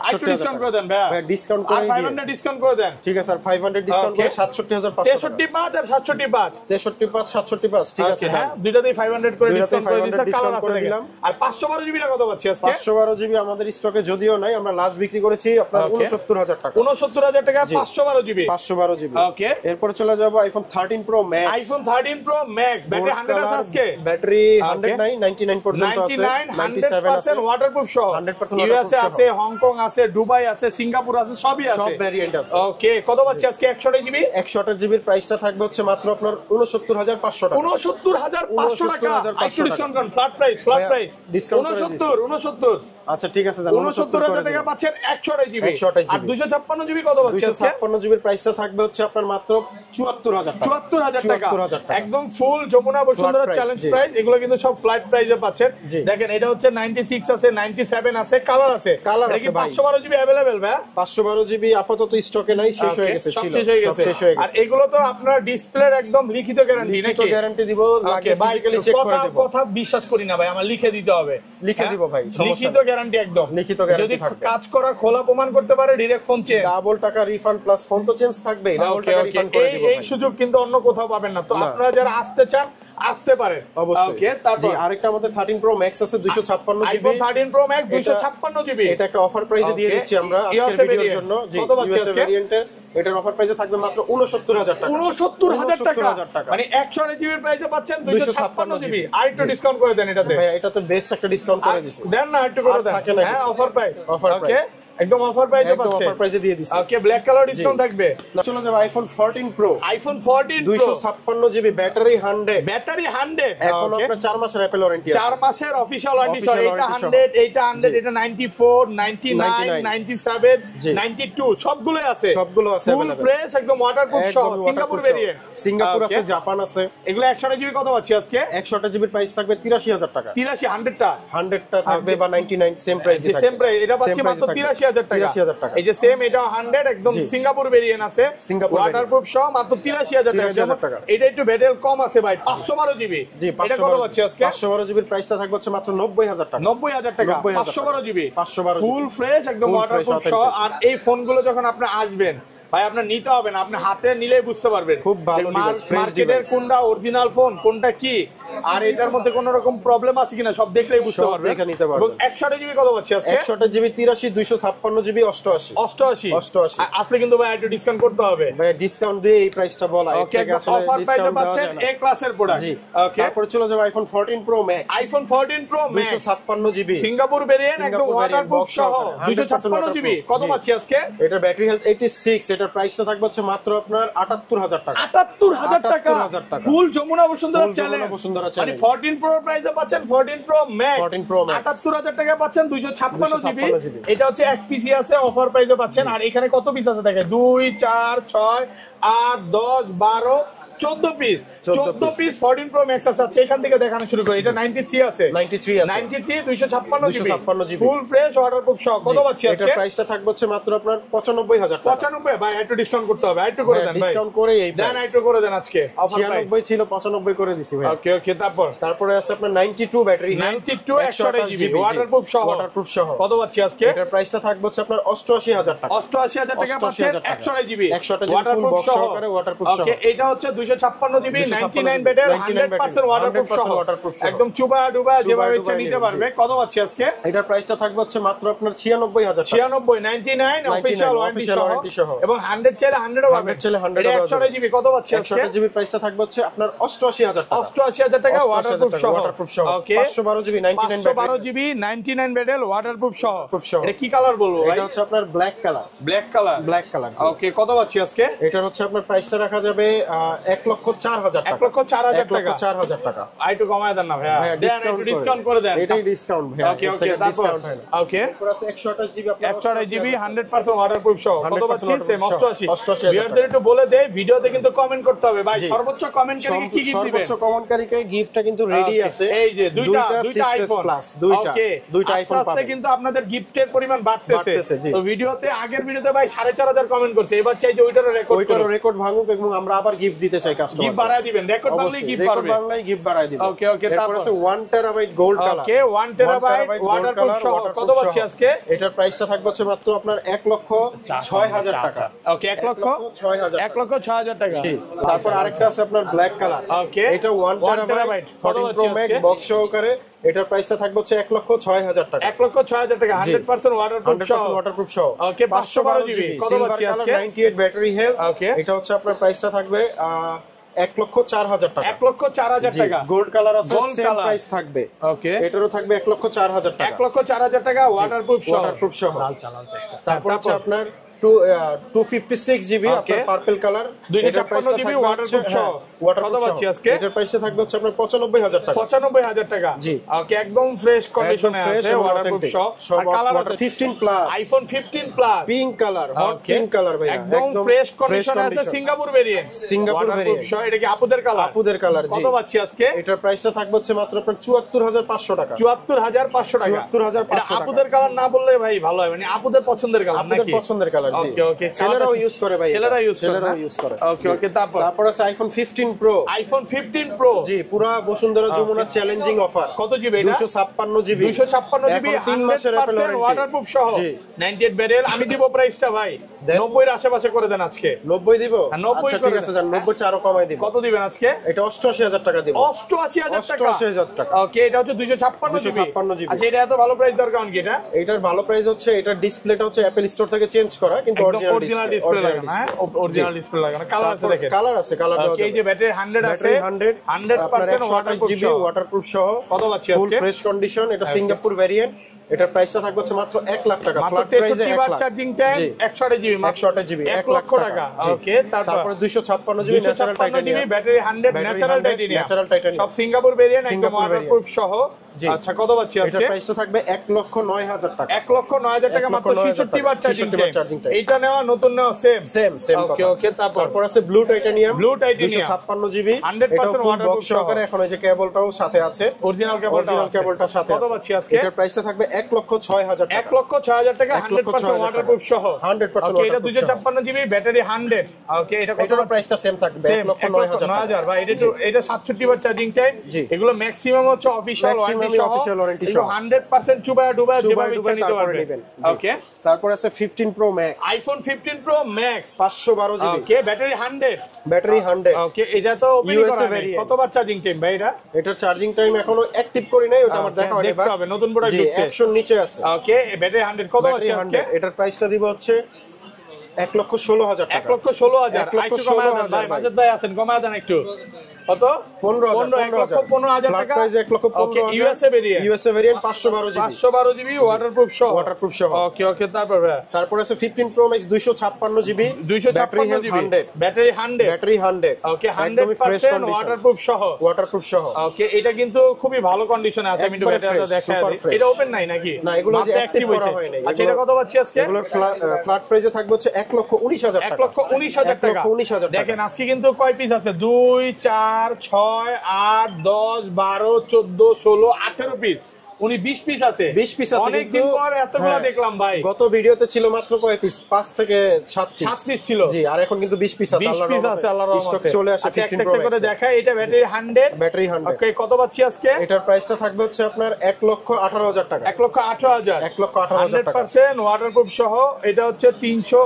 Speaker 2: 68 ডিসকাউন্ট করে দেন ভাই
Speaker 1: ডিসকাউন্ট করে দিন
Speaker 2: 500 ডিসকাউন্ট করে দেন
Speaker 1: ঠিক আছে স্যার 500 ডিসকাউন্ট করে 67500
Speaker 2: 635 আর 675
Speaker 1: 635 675 ঠিক আছে
Speaker 2: হ্যাঁ দুইটাতেই 500 করে ডিসকাউন্ট করে দিয়েছে কালার আছে
Speaker 1: দিলাম
Speaker 2: আর 512 জিবিটা কত পাচ্ছি আজকে
Speaker 1: 512 জিবি আমাদের স্টকে যদিও নাই আমরা লাস্ট বিক্রি করেছি আপনার 69000 টাকা
Speaker 2: 69000 টাকা 512 জিবি
Speaker 1: ওকে এরপর চলে যাব iPhone 13 pro max
Speaker 2: iPhone 13 pro max battery 100 আছে আজকে
Speaker 1: ব্যাটারি 100 নাই 99 পর্যন্ত আছে
Speaker 2: 97 আছে ওয়াটারপ্রুফ সহ
Speaker 1: 100%
Speaker 2: ইউএসএ আছে হংকং আছে দুবাই আছে সিঙ্গাপুর আছে সবই আছে
Speaker 1: সব ভেরিয়েন্ট আছে
Speaker 2: ওকে কত পাচ্ছি আজকে 128 জিবি
Speaker 1: 128 জিবির প্রাইসটা থাকবে হচ্ছে মাত্র আপনার 69500 টাকা
Speaker 2: 69500 টাকা একটু ডিসকাউন্ট করুন ফ্ল্যাট প্রাইস
Speaker 1: ডিসকাউন্ট
Speaker 2: 69
Speaker 1: আচ্ছা ঠিক আছে
Speaker 2: 69000 টাকা পাচ্ছেন 128 জিবি আর 256 জিবি কত পাচ্ছি আজকে
Speaker 1: 256 জিবির প্রাইসটা থাকবে হচ্ছে আপনার মাত্র 74000 টাকা
Speaker 2: একদম ফুল যমুনা বসুন্ধরা চ্যালেঞ্জ প্রাইস এগুলো কিন্তু সব ফ্ল্যাট প্রাইসে পাচ্ছেন দেখেন এটা হচ্ছে 96 আছে 97 আছে কালার আছে কি 512 জিবি अवेलेबल ভাই
Speaker 1: 512 জিবি আপাতত স্টকে নাই শেষ হয়ে গেছে ছিল
Speaker 2: শেষ হয়ে গেছে আর এগুলো তো আপনার ডিসপ্লের একদম লিখিত গ্যারান্টি নাকি
Speaker 1: গ্যারান্টি দিব লাগে ফিজিক্যালি চেক করে দেব
Speaker 2: কথা বিশ্বাস করি না ভাই আমার লিখে দিতে হবে
Speaker 1: লিখে দিব ভাই
Speaker 2: লিখিত গ্যারান্টি একদম
Speaker 1: লিখিত গ্যারান্টি
Speaker 2: থাকবে যদি কাজ করা খোলা প্রমাণ করতে পারে ডাইরেক্ট ফোন চেঞ্জ
Speaker 1: ডাবল টাকা রিফান্ড প্লাস ফোন তো চেঞ্জ থাকবে ডাবল টাকা রিফান্ড করে দিব
Speaker 2: এই সুযোগ কিন্তু অন্য কোথাও পাবেন না তো আপনারা যারা আসতে চান আসতে পারেন।
Speaker 1: অবশ্যই।
Speaker 2: ওকে, তারপর
Speaker 1: আরেকটা আমাদের 13 Pro Max আছে 256 GB.
Speaker 2: IPhone 13 Pro Max 256 GB.
Speaker 1: এটা একটা অফার প্রাইসে দিয়ে দিচ্ছি আমরা আজকের ভিডিওর জন্য। জি,
Speaker 2: কত পাচ্ছি আজকে?
Speaker 1: ভেরিয়েন্টের এটার অফার প্রাইসে থাকবে মাত্র 69000 টাকা।
Speaker 2: 69000 টাকা। মানে 128 জিবির প্রাইসে পাচ্ছেন 256 জিবি। আর একটু ডিসকাউন্ট করে দেন এটাতে।
Speaker 1: ভাই এটা তো বেস্ট একটা ডিসকাউন্ট করে দিছি।
Speaker 2: দেন না, একটু করে দেন। হ্যাঁ, অফার প্রাইস। ওকে, একদম অফার প্রাইসে
Speaker 1: একদম
Speaker 2: পাচ্ছেন।
Speaker 1: অফার প্রাইসে দিয়ে দিছি।
Speaker 2: ওকে, ব্ল্যাক কালার ডিসকাউন্ট থাকবে।
Speaker 1: চলে যাবে iPhone 14 Pro।
Speaker 2: IPhone 14 Pro
Speaker 1: 256 GB, battery 100,
Speaker 2: battery 100।
Speaker 1: এখন আপনার 4 মাসের অ্যাপল ওয়ারেন্টি আছে।
Speaker 2: 4 মাসের অফিশিয়াল ওয়ারেন্টি। সরি, এটা 100, এইটা 100, এটা 94, 99, 97, 92 সবগুলো আছে।
Speaker 1: সবগুলো আছে
Speaker 2: ফুল
Speaker 1: अवेलेबल।
Speaker 2: ফ্রেশ, একদম ওয়াটারপ্রুফ সহ, সিঙ্গাপুর ভেরিয়েন্ট।
Speaker 1: সিঙ্গাপুর আছে, জাপান আছে।
Speaker 2: এগুলো 128 জিবি কত পাচ্ছি আজকে?
Speaker 1: 128 জিবির প্রাইস থাকবে 83000 টাকা।
Speaker 2: 83, 100টা
Speaker 1: 100টা থাকবে বা 99 সেম প্রাইসে থাকবে।
Speaker 2: সেম প্রাইস, এটা পাচ্ছি মাত্র 83000 টাকা।
Speaker 1: 83000 টাকা।
Speaker 2: এই যে সেম, এটা 100 একদম সিঙ্গাপুর ভেরিয়েন্ট আছে,
Speaker 1: সিঙ্গাপুর
Speaker 2: ওয়াটারপ্রুফ সহ, মাত্র 83000 টাকা।
Speaker 1: 83000 টাকা।
Speaker 2: এটা একটু ব্যাটারি কম আছে ভাই, 512 জিবি।
Speaker 1: জি,
Speaker 2: এটা কত পাচ্ছি আজকে?
Speaker 1: 512 জিবির প্রাইসটা থাকবে হচ্ছে মাত্র 90000 টাকা।
Speaker 2: 90000 টাকা,
Speaker 1: 90000
Speaker 2: 512 জিবি,
Speaker 1: 512
Speaker 2: ফুল ফ্রেশ, একদম
Speaker 1: Full
Speaker 2: ওয়াটারপ্রুফ
Speaker 1: fresh,
Speaker 2: সহ।
Speaker 1: authentic।
Speaker 2: আর এই ফোনগুলো যখন আপনি আসবেন ভাই, আপনার নিতে হবে না, আপনি হাতে নিলেই বুঝতে পারবেন
Speaker 1: খুব ভালো device, fresh
Speaker 2: মার্কেটের
Speaker 1: device।
Speaker 2: কোনটা অরিজিনাল ফোন, কোনটা কি, আর এটার মধ্যে কোনো রকম প্রবলেম আছে কিনা সব দেখলেই বুঝতে
Speaker 1: সব
Speaker 2: পারবেন।
Speaker 1: দেখে নিতে পারবেন।
Speaker 2: এবং 128 জিবি কত পাচ্ছি আজকে?
Speaker 1: 128 জিবি 83, 256 জিবি 88।
Speaker 2: 88 আসলে কিন্তু ভাই একটু ডিসকাউন্ট করতে হবে।
Speaker 1: ভাই ডিসকাউন্ট দিয়ে এই প্রাইসটা বলা, এর
Speaker 2: ওকে,
Speaker 1: থেকে আসলে
Speaker 2: অফার প্রাইসে
Speaker 1: ডিসকাউন্ট দেওয়া
Speaker 2: পাচ্ছেন
Speaker 1: যায় না।
Speaker 2: এ ক্লাসের প্রোডাক্ট।
Speaker 1: জি,
Speaker 2: ওকে,
Speaker 1: তারপরে চলে যাবে iPhone 14 Pro Max।
Speaker 2: IPhone 14 Pro Max
Speaker 1: 256 GB,
Speaker 2: Singapore variant, একদম
Speaker 1: সিঙ্গাপুর
Speaker 2: ওয়াটারপ্রুফ
Speaker 1: variant,
Speaker 2: সহ,
Speaker 1: box সহকারে,
Speaker 2: 256 জিবি।
Speaker 1: 100%
Speaker 2: কত
Speaker 1: জি।
Speaker 2: পাচ্ছি আজকে?
Speaker 1: এটার ব্যাটারি হেলথ 86, এটার প্রাইসটা থাকবে হচ্ছে মাত্র আপনার 78000 টাকা।
Speaker 2: 78000 টাকা,
Speaker 1: 78000 টাকা।
Speaker 2: ফুল যমুনা বসুন্ধরা
Speaker 1: ফুল
Speaker 2: চ্যালেঞ্জ।
Speaker 1: যমুনা বসুন্ধরা
Speaker 2: মানে
Speaker 1: চ্যালেঞ্জ।
Speaker 2: 14 প্রো প্রাইসে পাচ্ছেন 14 প্রো ম্যাক্স
Speaker 1: 14 Pro Max
Speaker 2: 78000 টাকা পাচ্ছেন 256 জিবি।
Speaker 1: 256 জিবি।
Speaker 2: এটা হচ্ছে এক পিসি আছে, অফার প্রাইসে পাচ্ছেন। আর এখানে কত পিস আছে দেখেন, 2 4 6 8 10 12 14 পিস। 14 পিস 14 প্রো ম্যাক্স আছে। আচ্ছা, এখান থেকে দেখানো শুরু করি। এটা 93 আছে,
Speaker 1: 93 আছে,
Speaker 2: 93 256 GB,
Speaker 1: 256 GB.
Speaker 2: Full fresh waterproof সহ। কত পাচ্ছি আজকে?
Speaker 1: এটার প্রাইসটা থাকবে হচ্ছে মাত্র আপনার 95000 টাকা।
Speaker 2: 95। ভাই একটু ডিসকাউন্ট করতে হবে, একটু করে দেন ভাই,
Speaker 1: ডিসকাউন্ট করে এই
Speaker 2: দেন একটু করে দেন আজকে অফার প্রাইস।
Speaker 1: 96 ছিল 95 করে দিছি ভাই।
Speaker 2: ওকে ওকে,
Speaker 1: তারপরে আছে আপনার 92 ব্যাটারি,
Speaker 2: 92 128 জিবি ওয়াটারপ্রুফ সহ।
Speaker 1: ওয়াটারপ্রুফ সহ।
Speaker 2: কত পাচ্ছি আজকে?
Speaker 1: এটার প্রাইসটা থাকবে হচ্ছে আপনার 88000 টাকা।
Speaker 2: 88000 টাকা পাচ্ছেন 128 GB
Speaker 1: 128 GB
Speaker 2: waterproof
Speaker 1: full box
Speaker 2: সহ।
Speaker 1: সহকারে ওয়াটারপ্রুফ সহ।
Speaker 2: ওকে, এটা হচ্ছে 256 জিবি 99 ব্যাটারি 100% ওয়াটারপ্রুফ সহ। একদম চুবা ডুবা যেভাবে ইচ্ছা নিতে পারবে। কত পাচ্ছি আজকে?
Speaker 1: এটার প্রাইসটা থাকবে হচ্ছে মাত্র আপনার 96000 টাকা।
Speaker 2: 96 99 অফিশিয়াল ওয়ারেন্টি সহ। এবং 100 চাইলে 100 ও পাবেন।
Speaker 1: 100 চাইলে 100
Speaker 2: এটা
Speaker 1: ও
Speaker 2: 128 জিবি কত পাচ্ছি আজকে?
Speaker 1: 128 জিবি প্রাইসটা থাকবে হচ্ছে আপনার 88000 টাকা।
Speaker 2: 88000 টাকা ওয়াটারপ্রুফ সহ।
Speaker 1: ওয়াটারপ্রুফ সহ।
Speaker 2: ওকে,
Speaker 1: 512 জিবি 99
Speaker 2: 512 জিবি 99 ব্যাটারি ওয়াটারপ্রুফ সহ।
Speaker 1: সহ।
Speaker 2: এটা কি কালার বলবো ভাই?
Speaker 1: এটা হচ্ছে আপনার black colour.
Speaker 2: Black colour.
Speaker 1: Black colour.
Speaker 2: Okay, কত পাচ্ছি আজকে?
Speaker 1: এটার হচ্ছে আপনার প্রাইসটা রাখা যাবে 1,04,000 টাকা।
Speaker 2: 1,04,000 টাকা।
Speaker 1: 1,04,000 টাকা।
Speaker 2: আর একটু কমায় দেন না ভাইয়া, দেন একটু ডিসকাউন্ট করে দেন।
Speaker 1: এটাই ডিসকাউন্ট ভাই।
Speaker 2: ওকে ওকে, তারপর ওকে,
Speaker 1: তারপর আছে 128 জিবি আপনার
Speaker 2: 128 জিবি 100% ওয়াটারপ্রুফ সহ। কত
Speaker 1: 100%
Speaker 2: পাচ্ছি? সেম 88।
Speaker 1: 88,000
Speaker 2: ভিউয়ারদের একটু বলে দেই, ভিডিওতে কিন্তু কমেন্ট করতে হবে ভাই। সর্বোচ্চ কমেন্টকারীকে কি গিফট দিবেন?
Speaker 1: সর্বোচ্চ কমেন্টকারীকে গিফটটা কিন্তু রেডি আছে।
Speaker 2: এই যে দুইটা
Speaker 1: 6s
Speaker 2: আইফোন
Speaker 1: প্লাস, দুইটা
Speaker 2: আস্তে
Speaker 1: আইফোন
Speaker 2: আস্তে
Speaker 1: পাবেন।
Speaker 2: কিন্তু আপনাদের গিফটের পরিমাণ বাড়তেছে।
Speaker 1: জি।
Speaker 2: তো ভিডিওতে আগের ভিডিওতে ভাই 4500 কমেন্ট করছে, এবার চাই যে ওইটারও রেকর্ড করুন।
Speaker 1: ওইটারও রেকর্ড ভাঙুক এবং আমরা আবার গিফট দিতে চাই কাস্টমার।
Speaker 2: গিফট বাড়ায় দিবেন, রেকর্ড বাড়লেই গিফট
Speaker 1: রেকর্ড
Speaker 2: পারবে।
Speaker 1: বাংলায় গিফট বাড়ায় দিবেন।
Speaker 2: ওকে ওকে,
Speaker 1: তারপর
Speaker 2: তারপর
Speaker 1: আছে 1 টেরাবাইট গোল্ড কালার।
Speaker 2: ওকে, 1 টেরাবাইট ওয়াটারপ্রুফ সহ। কত পাচ্ছি আজকে?
Speaker 1: এটার প্রাইসটা থাকবে হচ্ছে মাত্র আপনার 1,06,000 টাকা।
Speaker 2: ওকে, 1,06,000 টাকা।
Speaker 1: তারপর আরেকটা আছে আপনার ব্ল্যাক কালার।
Speaker 2: ওকে,
Speaker 1: এটা 1 টেরাবাইট 14 প্রো ম্যাক্স বক্স সহকারে। এটার প্রাইসটা থাকবে হচ্ছে 1,06,000 টাকা।
Speaker 2: 1,06,000 টাকা 100% ওয়াটারপ্রুফ সহ।
Speaker 1: 100% ওয়াটারপ্রুফ সহ।
Speaker 2: ওকে, 512 জিবি কত পাচ্ছি আজকে?
Speaker 1: 98 ব্যাটারি হেলথ।
Speaker 2: ওকে,
Speaker 1: এটা হচ্ছে আপনার প্রাইসটা থাকবে 1,04,000 টাকা।
Speaker 2: 1,04,000 টাকা।
Speaker 1: গোল্ড কালার আছে,
Speaker 2: Gold
Speaker 1: সেম
Speaker 2: color।
Speaker 1: প্রাইস থাকবে।
Speaker 2: ওকে,
Speaker 1: এটারও থাকবে 1,04,000 টাকা।
Speaker 2: 1,04,000 টাকা ওয়াটারপ্রুফ সহ।
Speaker 1: ওয়াটারপ্রুফ সহ। তারপর হচ্ছে আপনার 256 জিবি আপনার পার্পল কালার।
Speaker 2: 256 জিবি ওয়াটারপ্রুফ সহ। কত পাচ্ছি আজকে?
Speaker 1: এটার প্রাইসটা থাকবে হচ্ছে আপনার 95,000 টাকা।
Speaker 2: 95,000 টাকা।
Speaker 1: জি।
Speaker 2: ওকে, একদম ফ্রেশ কন্ডিশনে
Speaker 1: একদম fresh
Speaker 2: আছে
Speaker 1: এবং
Speaker 2: ওয়াটারপ্রুফ
Speaker 1: authentic।
Speaker 2: সহ।
Speaker 1: সব
Speaker 2: আর colour
Speaker 1: water 15 plus.
Speaker 2: IPhone 15 plus
Speaker 1: pink colour, hot
Speaker 2: Okay.
Speaker 1: Pink colour ভাই।
Speaker 2: একদম ফ্রেশ কন্ডিশনে আছে, Singapore variant.
Speaker 1: Singapore
Speaker 2: waterproof
Speaker 1: variant.
Speaker 2: সহ। এটা কি আপুদের কালার?
Speaker 1: আপুদের কালার। জি।
Speaker 2: কত পাচ্ছি আজকে?
Speaker 1: এটার প্রাইসটা থাকবে হচ্ছে মাত্র আপনার 74,500 টাকা।
Speaker 2: 74,500 টাকা।
Speaker 1: 74,500
Speaker 2: এটা আপুদের কালার না বললে ভাই ভালো হয়, মানে আপুদের পছন্দের কালার
Speaker 1: আপনাদের
Speaker 2: নাকি?
Speaker 1: পছন্দের কালার। কালার। জি
Speaker 2: ওকে ওকে,
Speaker 1: ছেলেরাও ইউজ করে ভাই,
Speaker 2: ছেলেরা ইউজ করে,
Speaker 1: ছেলেরাও ইউজ করে।
Speaker 2: ওকে ওকে,
Speaker 1: তারপর আছে আইফোন 15 প্রো।
Speaker 2: আইফোন 15 প্রো,
Speaker 1: জি পুরো বসুন্ধরা যমুনা চ্যালেঞ্জিং অফার।
Speaker 2: কত জিবি এটা?
Speaker 1: 256 জিবি,
Speaker 2: 256 জিবি,
Speaker 1: 3 মাসের অ্যাপল
Speaker 2: 100% ওয়াটারপ্রুফ সহ।
Speaker 1: জি
Speaker 2: 98 ব্যারেল। আমি দিব প্রাইসটা ভাই 90 এর আশেপাশে করে দেন আজকে।
Speaker 1: 90 দিব?
Speaker 2: 90
Speaker 1: আচ্ছা ঠিক আছে জান, 90 চা আরো কমাই দিব।
Speaker 2: কত দিবেন আজকে?
Speaker 1: এটা 88000 টাকা দিব।
Speaker 2: 88000 টাকা?
Speaker 1: 88000 টাকা।
Speaker 2: ওকে, এটা হচ্ছে 256 জিবি।
Speaker 1: 256 জিবি।
Speaker 2: আচ্ছা, এটা এত ভালো প্রাইস দরকার কি এটা?
Speaker 1: এটার ভালো প্রাইস হচ্ছে, এটার ডিসপ্লেটা হচ্ছে অ্যাপল স্টোর থেকে চেঞ্জ করা, কিন্তু
Speaker 2: অরিজিনাল ডিসপ্লে লাগানো। হ্যাঁ, অরিজিনাল ডিসপ্লে লাগানো। কালার আছে দেখেন,
Speaker 1: কালার আছে, কালার দেওয়া
Speaker 2: ওকে, এই যে ব্যাটারি 100 আছে, 100% ওয়াটারপ্রুফ
Speaker 1: জিবি
Speaker 2: সহ।
Speaker 1: ওয়াটারপ্রুফ সহ।
Speaker 2: কত পাচ্ছি
Speaker 1: ফুল
Speaker 2: আজকে?
Speaker 1: Fresh condition. এটা সিঙ্গাপুর ভেরিয়েন্ট। এটার প্রাইসটা থাকবে হচ্ছে মাত্র 1 লাখ টাকা।
Speaker 2: মাত্র
Speaker 1: ফ্ল্যাট প্রাইসে
Speaker 2: 63 বার চার্জিং টাইম, 128 জিবি,
Speaker 1: 128 জিবি,
Speaker 2: 1 লক্ষ টাকা। ওকে,
Speaker 1: তারপর 256 GB natural
Speaker 2: 256 GB
Speaker 1: titanium
Speaker 2: battery 100 natural titanium, সব সিঙ্গাপুর ভেরিয়েন্ট, একদম
Speaker 1: সিঙ্গাপুর
Speaker 2: ওয়াটারপ্রুফ সহ।
Speaker 1: জি।
Speaker 2: আচ্ছা, কত পাচ্ছি
Speaker 1: এটার
Speaker 2: আজকে?
Speaker 1: প্রাইসটা থাকবে 1,09,000 টাকা।
Speaker 2: 1,09,000 টাকা, মাত্র 66 বার চার্জিং
Speaker 1: 66 বার চার্জিং
Speaker 2: টাইম।
Speaker 1: টাইম।
Speaker 2: এটা নেওয়া নতুন নেওয়া সেম
Speaker 1: সেম
Speaker 2: ওকে ওকে।
Speaker 1: তারপর আছে blue titanium.
Speaker 2: Blue titanium
Speaker 1: 256 GB,
Speaker 2: 100% waterproof
Speaker 1: সহকারে। এখন ওই যে কেবলটাও সাথে আছে,
Speaker 2: অরিজিনাল
Speaker 1: কেবলটা সাথে
Speaker 2: কত
Speaker 1: আছে।
Speaker 2: পাচ্ছি আজকে?
Speaker 1: এটার প্রাইসটা থাকবে 1,06,000 টাকা।
Speaker 2: 1,06,000 টাকা, 100% ওয়াটারপ্রুফ সহ।
Speaker 1: 100%
Speaker 2: ওকে, এটা
Speaker 1: waterproof
Speaker 2: 256 জিবি ব্যাটারি 100। ওকে, এটা কত?
Speaker 1: এটার প্রাইসটা সেম থাকবে 1,09,000
Speaker 2: ভাই। এটা 67 বার চার্জিং টাইম।
Speaker 1: জি।
Speaker 2: এগুলো ম্যাক্সিমাম হচ্ছে অফিশিয়াল ওয়ারেন্টি সহ।
Speaker 1: অফিশিয়াল ওয়ারেন্টি সহ।
Speaker 2: 100% চুবায়া ডুবায়া যেভাবে ইচ্ছা নিতে পারবেন।
Speaker 1: নেবেন।
Speaker 2: ওকে,
Speaker 1: তারপর আছে 15 pro max.
Speaker 2: IPhone 15 pro max
Speaker 1: 512 GB,
Speaker 2: okay, battery 100।
Speaker 1: Battery 100।
Speaker 2: Okay, এটা তো ওপেনই
Speaker 1: USA
Speaker 2: করা নেই।
Speaker 1: variant।
Speaker 2: কতবার চার্জিং টাইম ভাই এটা?
Speaker 1: এটার চার্জিং টাইম এখনো অ্যাক্টিভ করি নাই, ওটা আমার দেখা হয়নি।
Speaker 2: দেখতে হবে, নতুন প্রোডাক্ট ঢুকছে।
Speaker 1: 100 নিচে আছে।
Speaker 2: ওকে, ব্যাটারি 100। কত
Speaker 1: ব্যাটারি
Speaker 2: আছে আজকে?
Speaker 1: 100। এটার প্রাইসটা দিব হচ্ছে 1,16,000 টাকা।
Speaker 2: 1,16,000।
Speaker 1: 1,16,000
Speaker 2: একটু কমায় দেন ভাই, মাঝেদ ভাই আছেন, কমায় দেন একটু। কত?
Speaker 1: 15,000
Speaker 2: টাকা।
Speaker 1: প্রাইসে 1,15,000।
Speaker 2: USA variant,
Speaker 1: USA variant 512 GB,
Speaker 2: 512 GB waterproof সহ।
Speaker 1: ওয়াটারপ্রুফ সহ।
Speaker 2: ওকে ওকে, তারপর ভাই
Speaker 1: তারপর আছে 15 pro max 256 GB,
Speaker 2: 256 GB, battery 100।
Speaker 1: Battery 100।
Speaker 2: ওকে,
Speaker 1: একদমই ফ্রেশ
Speaker 2: 100%
Speaker 1: কন্ডিশন,
Speaker 2: ওয়াটারপ্রুফ সহ।
Speaker 1: ওয়াটারপ্রুফ সহ।
Speaker 2: ওকে, এটা কিন্তু খুবই ভালো কন্ডিশনে আছে। আমি একটু
Speaker 1: একবারে
Speaker 2: ব্যাটারিটা
Speaker 1: fresh,
Speaker 2: দেখাই
Speaker 1: super
Speaker 2: দিই।
Speaker 1: fresh।
Speaker 2: এটা ওপেন নাই নাকি?
Speaker 1: না, এগুলো যে
Speaker 2: মাত্র
Speaker 1: অ্যাক্টিভ
Speaker 2: active
Speaker 1: করা
Speaker 2: হয়েছে।
Speaker 1: হয়নি।
Speaker 2: আচ্ছা, এটা কত পাচ্ছি আজকে?
Speaker 1: এগুলোর ফ্ল্যাট প্রাইসে থাকবে হচ্ছে 1,19,000 টাকা।
Speaker 2: 1,19,000 টাকা।
Speaker 1: 1,19,000 টাকা।
Speaker 2: দেখেন আজকে কিন্তু কয় পিস আছে? 2 4 6 8 10 12 14 16 18 পিস। উনি 20 পিস আছে।
Speaker 1: 20 পিস আছে,
Speaker 2: অনেকদিন
Speaker 1: কিন্তু
Speaker 2: পর এতগুলো
Speaker 1: হ্যাঁ,
Speaker 2: দেখলাম ভাই।
Speaker 1: গত ভিডিওতে ছিল মাত্র কয় পিস? 5 থেকে 7 পিস।
Speaker 2: 7 পিস ছিল।
Speaker 1: জি, আর এখন কিন্তু 20 পিস আছে।
Speaker 2: 20 পিস আছে আল্লাহর রহমতে।
Speaker 1: স্টক চলে আসে।
Speaker 2: আচ্ছা,
Speaker 1: 15
Speaker 2: একটা
Speaker 1: প্রো
Speaker 2: একটা করে
Speaker 1: ম্যাক্সে।
Speaker 2: দেখাই। এটা ব্যাটারি 100,
Speaker 1: ব্যাটারি 100।
Speaker 2: ওকে, কত পাচ্ছি আজকে?
Speaker 1: এটার প্রাইসটা থাকবে হচ্ছে আপনার 1,18,000 টাকা।
Speaker 2: 1,18,000।
Speaker 1: 1,18,000 টাকা।
Speaker 2: 100% ওয়াটারপ্রুফ সহ। এটা হচ্ছে 300।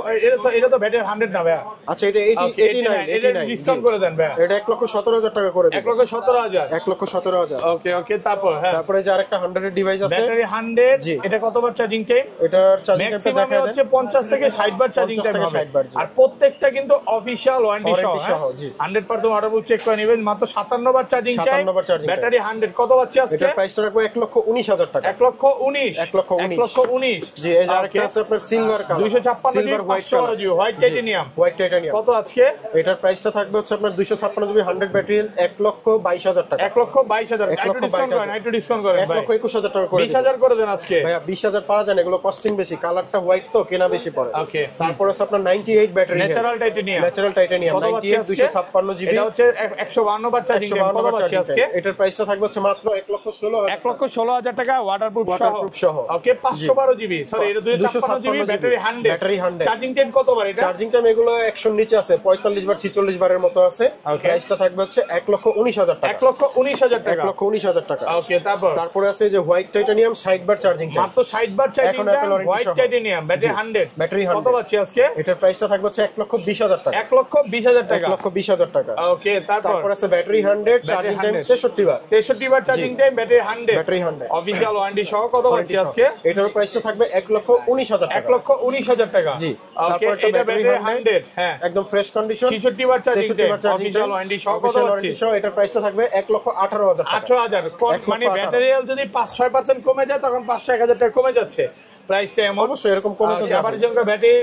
Speaker 2: এটা তো ব্যাটারি 100 না ভাইয়া?
Speaker 1: আচ্ছা, এটা 89
Speaker 2: এটা ডিসকাউন্ট করে দেন ভাইয়া।
Speaker 1: এটা 1,17,000 টাকা করে দিন।
Speaker 2: 1,17,000।
Speaker 1: 1,17,000।
Speaker 2: ওকে ওকে, তারপর হ্যাঁ,
Speaker 1: তারপরে যে আরেকটা 100 এর ডিভাইস আছে,
Speaker 2: ব্যাটারি 100।
Speaker 1: জি।
Speaker 2: এটা কতবার চার্জিং টাইম?
Speaker 1: এটার চার্জিং টাইমটা
Speaker 2: ম্যাক্সিমাম
Speaker 1: দেখায়
Speaker 2: হচ্ছে
Speaker 1: দেন।
Speaker 2: 50 থেকে 60 বার চার্জিং
Speaker 1: 50
Speaker 2: টাইম
Speaker 1: থেকে
Speaker 2: হবে।
Speaker 1: 60 বার, জি।
Speaker 2: আর প্রত্যেকটা কিন্তু অফিশিয়াল ওয়ারেন্টি সহ।
Speaker 1: ওয়ারেন্টি সহ, জি।
Speaker 2: 100% ওয়াটারপ্রুফ চেক করে নেবেন। মাত্র 57 বার চার্জিং টাইম,
Speaker 1: 57 বার চার্জিং টাইম।
Speaker 2: ব্যাটারি 100। কত পাচ্ছি আজকে?
Speaker 1: এটার প্রাইসটা রাখবো 1,19,000 টাকা।
Speaker 2: 1,19,000।
Speaker 1: 1,19,000। জি, এই যে আরেকটা আছে আপনার silver colour,
Speaker 2: 256
Speaker 1: silver white colour,
Speaker 2: white titanium.
Speaker 1: White titanium.
Speaker 2: কত আজকে?
Speaker 1: এটার প্রাইসটা থাকবে হচ্ছে আপনার 256 জিবি 100 ব্যাটারি 1,22,000 টাকা।
Speaker 2: 1,22,000। একটু
Speaker 1: 1,22,000
Speaker 2: ডিসকাউন্ট করেন, একটু ডিসকাউন্ট করেন ভাই।
Speaker 1: 1,21,000 টাকা করে
Speaker 2: 20,000 করে দেন আজকে।
Speaker 1: ভাইয়া। 20,000 পাওয়া যায় না, এগুলো কস্টিং বেশি, কালারটা হোয়াইট তো কেনা বেশি পড়ে।
Speaker 2: ওকে,
Speaker 1: তারপর আছে আপনার 98 battery,
Speaker 2: natural titanium.
Speaker 1: Natural titanium
Speaker 2: কত পাচ্ছি
Speaker 1: 98
Speaker 2: আজকে?
Speaker 1: 256 জিবি।
Speaker 2: এটা হচ্ছে 152 বার চার্জিং টাইম। কত পাচ্ছি আজকে?
Speaker 1: এটার প্রাইসটা থাকবে হচ্ছে মাত্র 1,16,000।
Speaker 2: 1,16,000 টাকা ওয়াটারপ্রুফ
Speaker 1: Waterproof সহ।
Speaker 2: ওকে, 512 জিবি, সরি এটা 256 GB, battery 100।
Speaker 1: Battery 100।
Speaker 2: Charging time কতবার এটা?
Speaker 1: চার্জিং টাইম এগুলো 100 নিচে আছে, 45 বার 46 বারের মতো আছে।
Speaker 2: Okay.
Speaker 1: প্রাইসটা থাকবে হচ্ছে 1,19,000 টাকা।
Speaker 2: 1,19,000 টাকা।
Speaker 1: 1,19,000 টাকা।
Speaker 2: ওকে,
Speaker 1: তারপরে আছে যে হোয়াইট টাইটানিয়াম 60 বার চার্জিং টাইম,
Speaker 2: মাত্র 60 বার চার্জিং
Speaker 1: এখন
Speaker 2: টাইম,
Speaker 1: Apple warranty
Speaker 2: হোয়াইট
Speaker 1: সহ।
Speaker 2: Titanium, battery 100।
Speaker 1: ব্যাটারি
Speaker 2: কত
Speaker 1: 100।
Speaker 2: পাচ্ছি আজকে?
Speaker 1: এটার প্রাইসটা থাকবে হচ্ছে 1,20,000 টাকা।
Speaker 2: 1,20,000 টাকা।
Speaker 1: 1,20,000 টাকা।
Speaker 2: ওকে, তারপর
Speaker 1: তারপর আছে ব্যাটারি 100 চার্জিং টাইম 63 বার,
Speaker 2: 63 বার charging time, battery 100।
Speaker 1: Battery 100
Speaker 2: official warranty সহ। কত পাচ্ছি আজকে?
Speaker 1: এটার প্রাইসটা থাকবে 1,19,000 টাকা।
Speaker 2: 1,19,000 টাকা।
Speaker 1: জি।
Speaker 2: ওকে,
Speaker 1: তারপর একটা
Speaker 2: এটা
Speaker 1: ব্যাটারি
Speaker 2: ব্যাটারি 100। হ্যাঁ,
Speaker 1: একদম ফ্রেশ কন্ডিশন,
Speaker 2: 66 বার চার্জিং
Speaker 1: 63
Speaker 2: টাইম,
Speaker 1: বার চার্জিং
Speaker 2: অফিশিয়াল
Speaker 1: টাইম,
Speaker 2: ওয়ারেন্টি সহ। কত
Speaker 1: অফিশিয়াল
Speaker 2: পাচ্ছি?
Speaker 1: ওয়ারেন্টি সহ। এটার প্রাইসটা থাকবে 1,18,000 টাকা।
Speaker 2: 18,000। মানে
Speaker 1: 1,18,000
Speaker 2: ব্যাটারিয়াল যদি 5-6% কমে যায় তখন 500-1000 টাকা কমে যাচ্ছে প্রাইসটা। এমন
Speaker 1: অবশ্যই এরকম কমে তো
Speaker 2: আবার
Speaker 1: যাবে।
Speaker 2: যেমন ব্যাটারি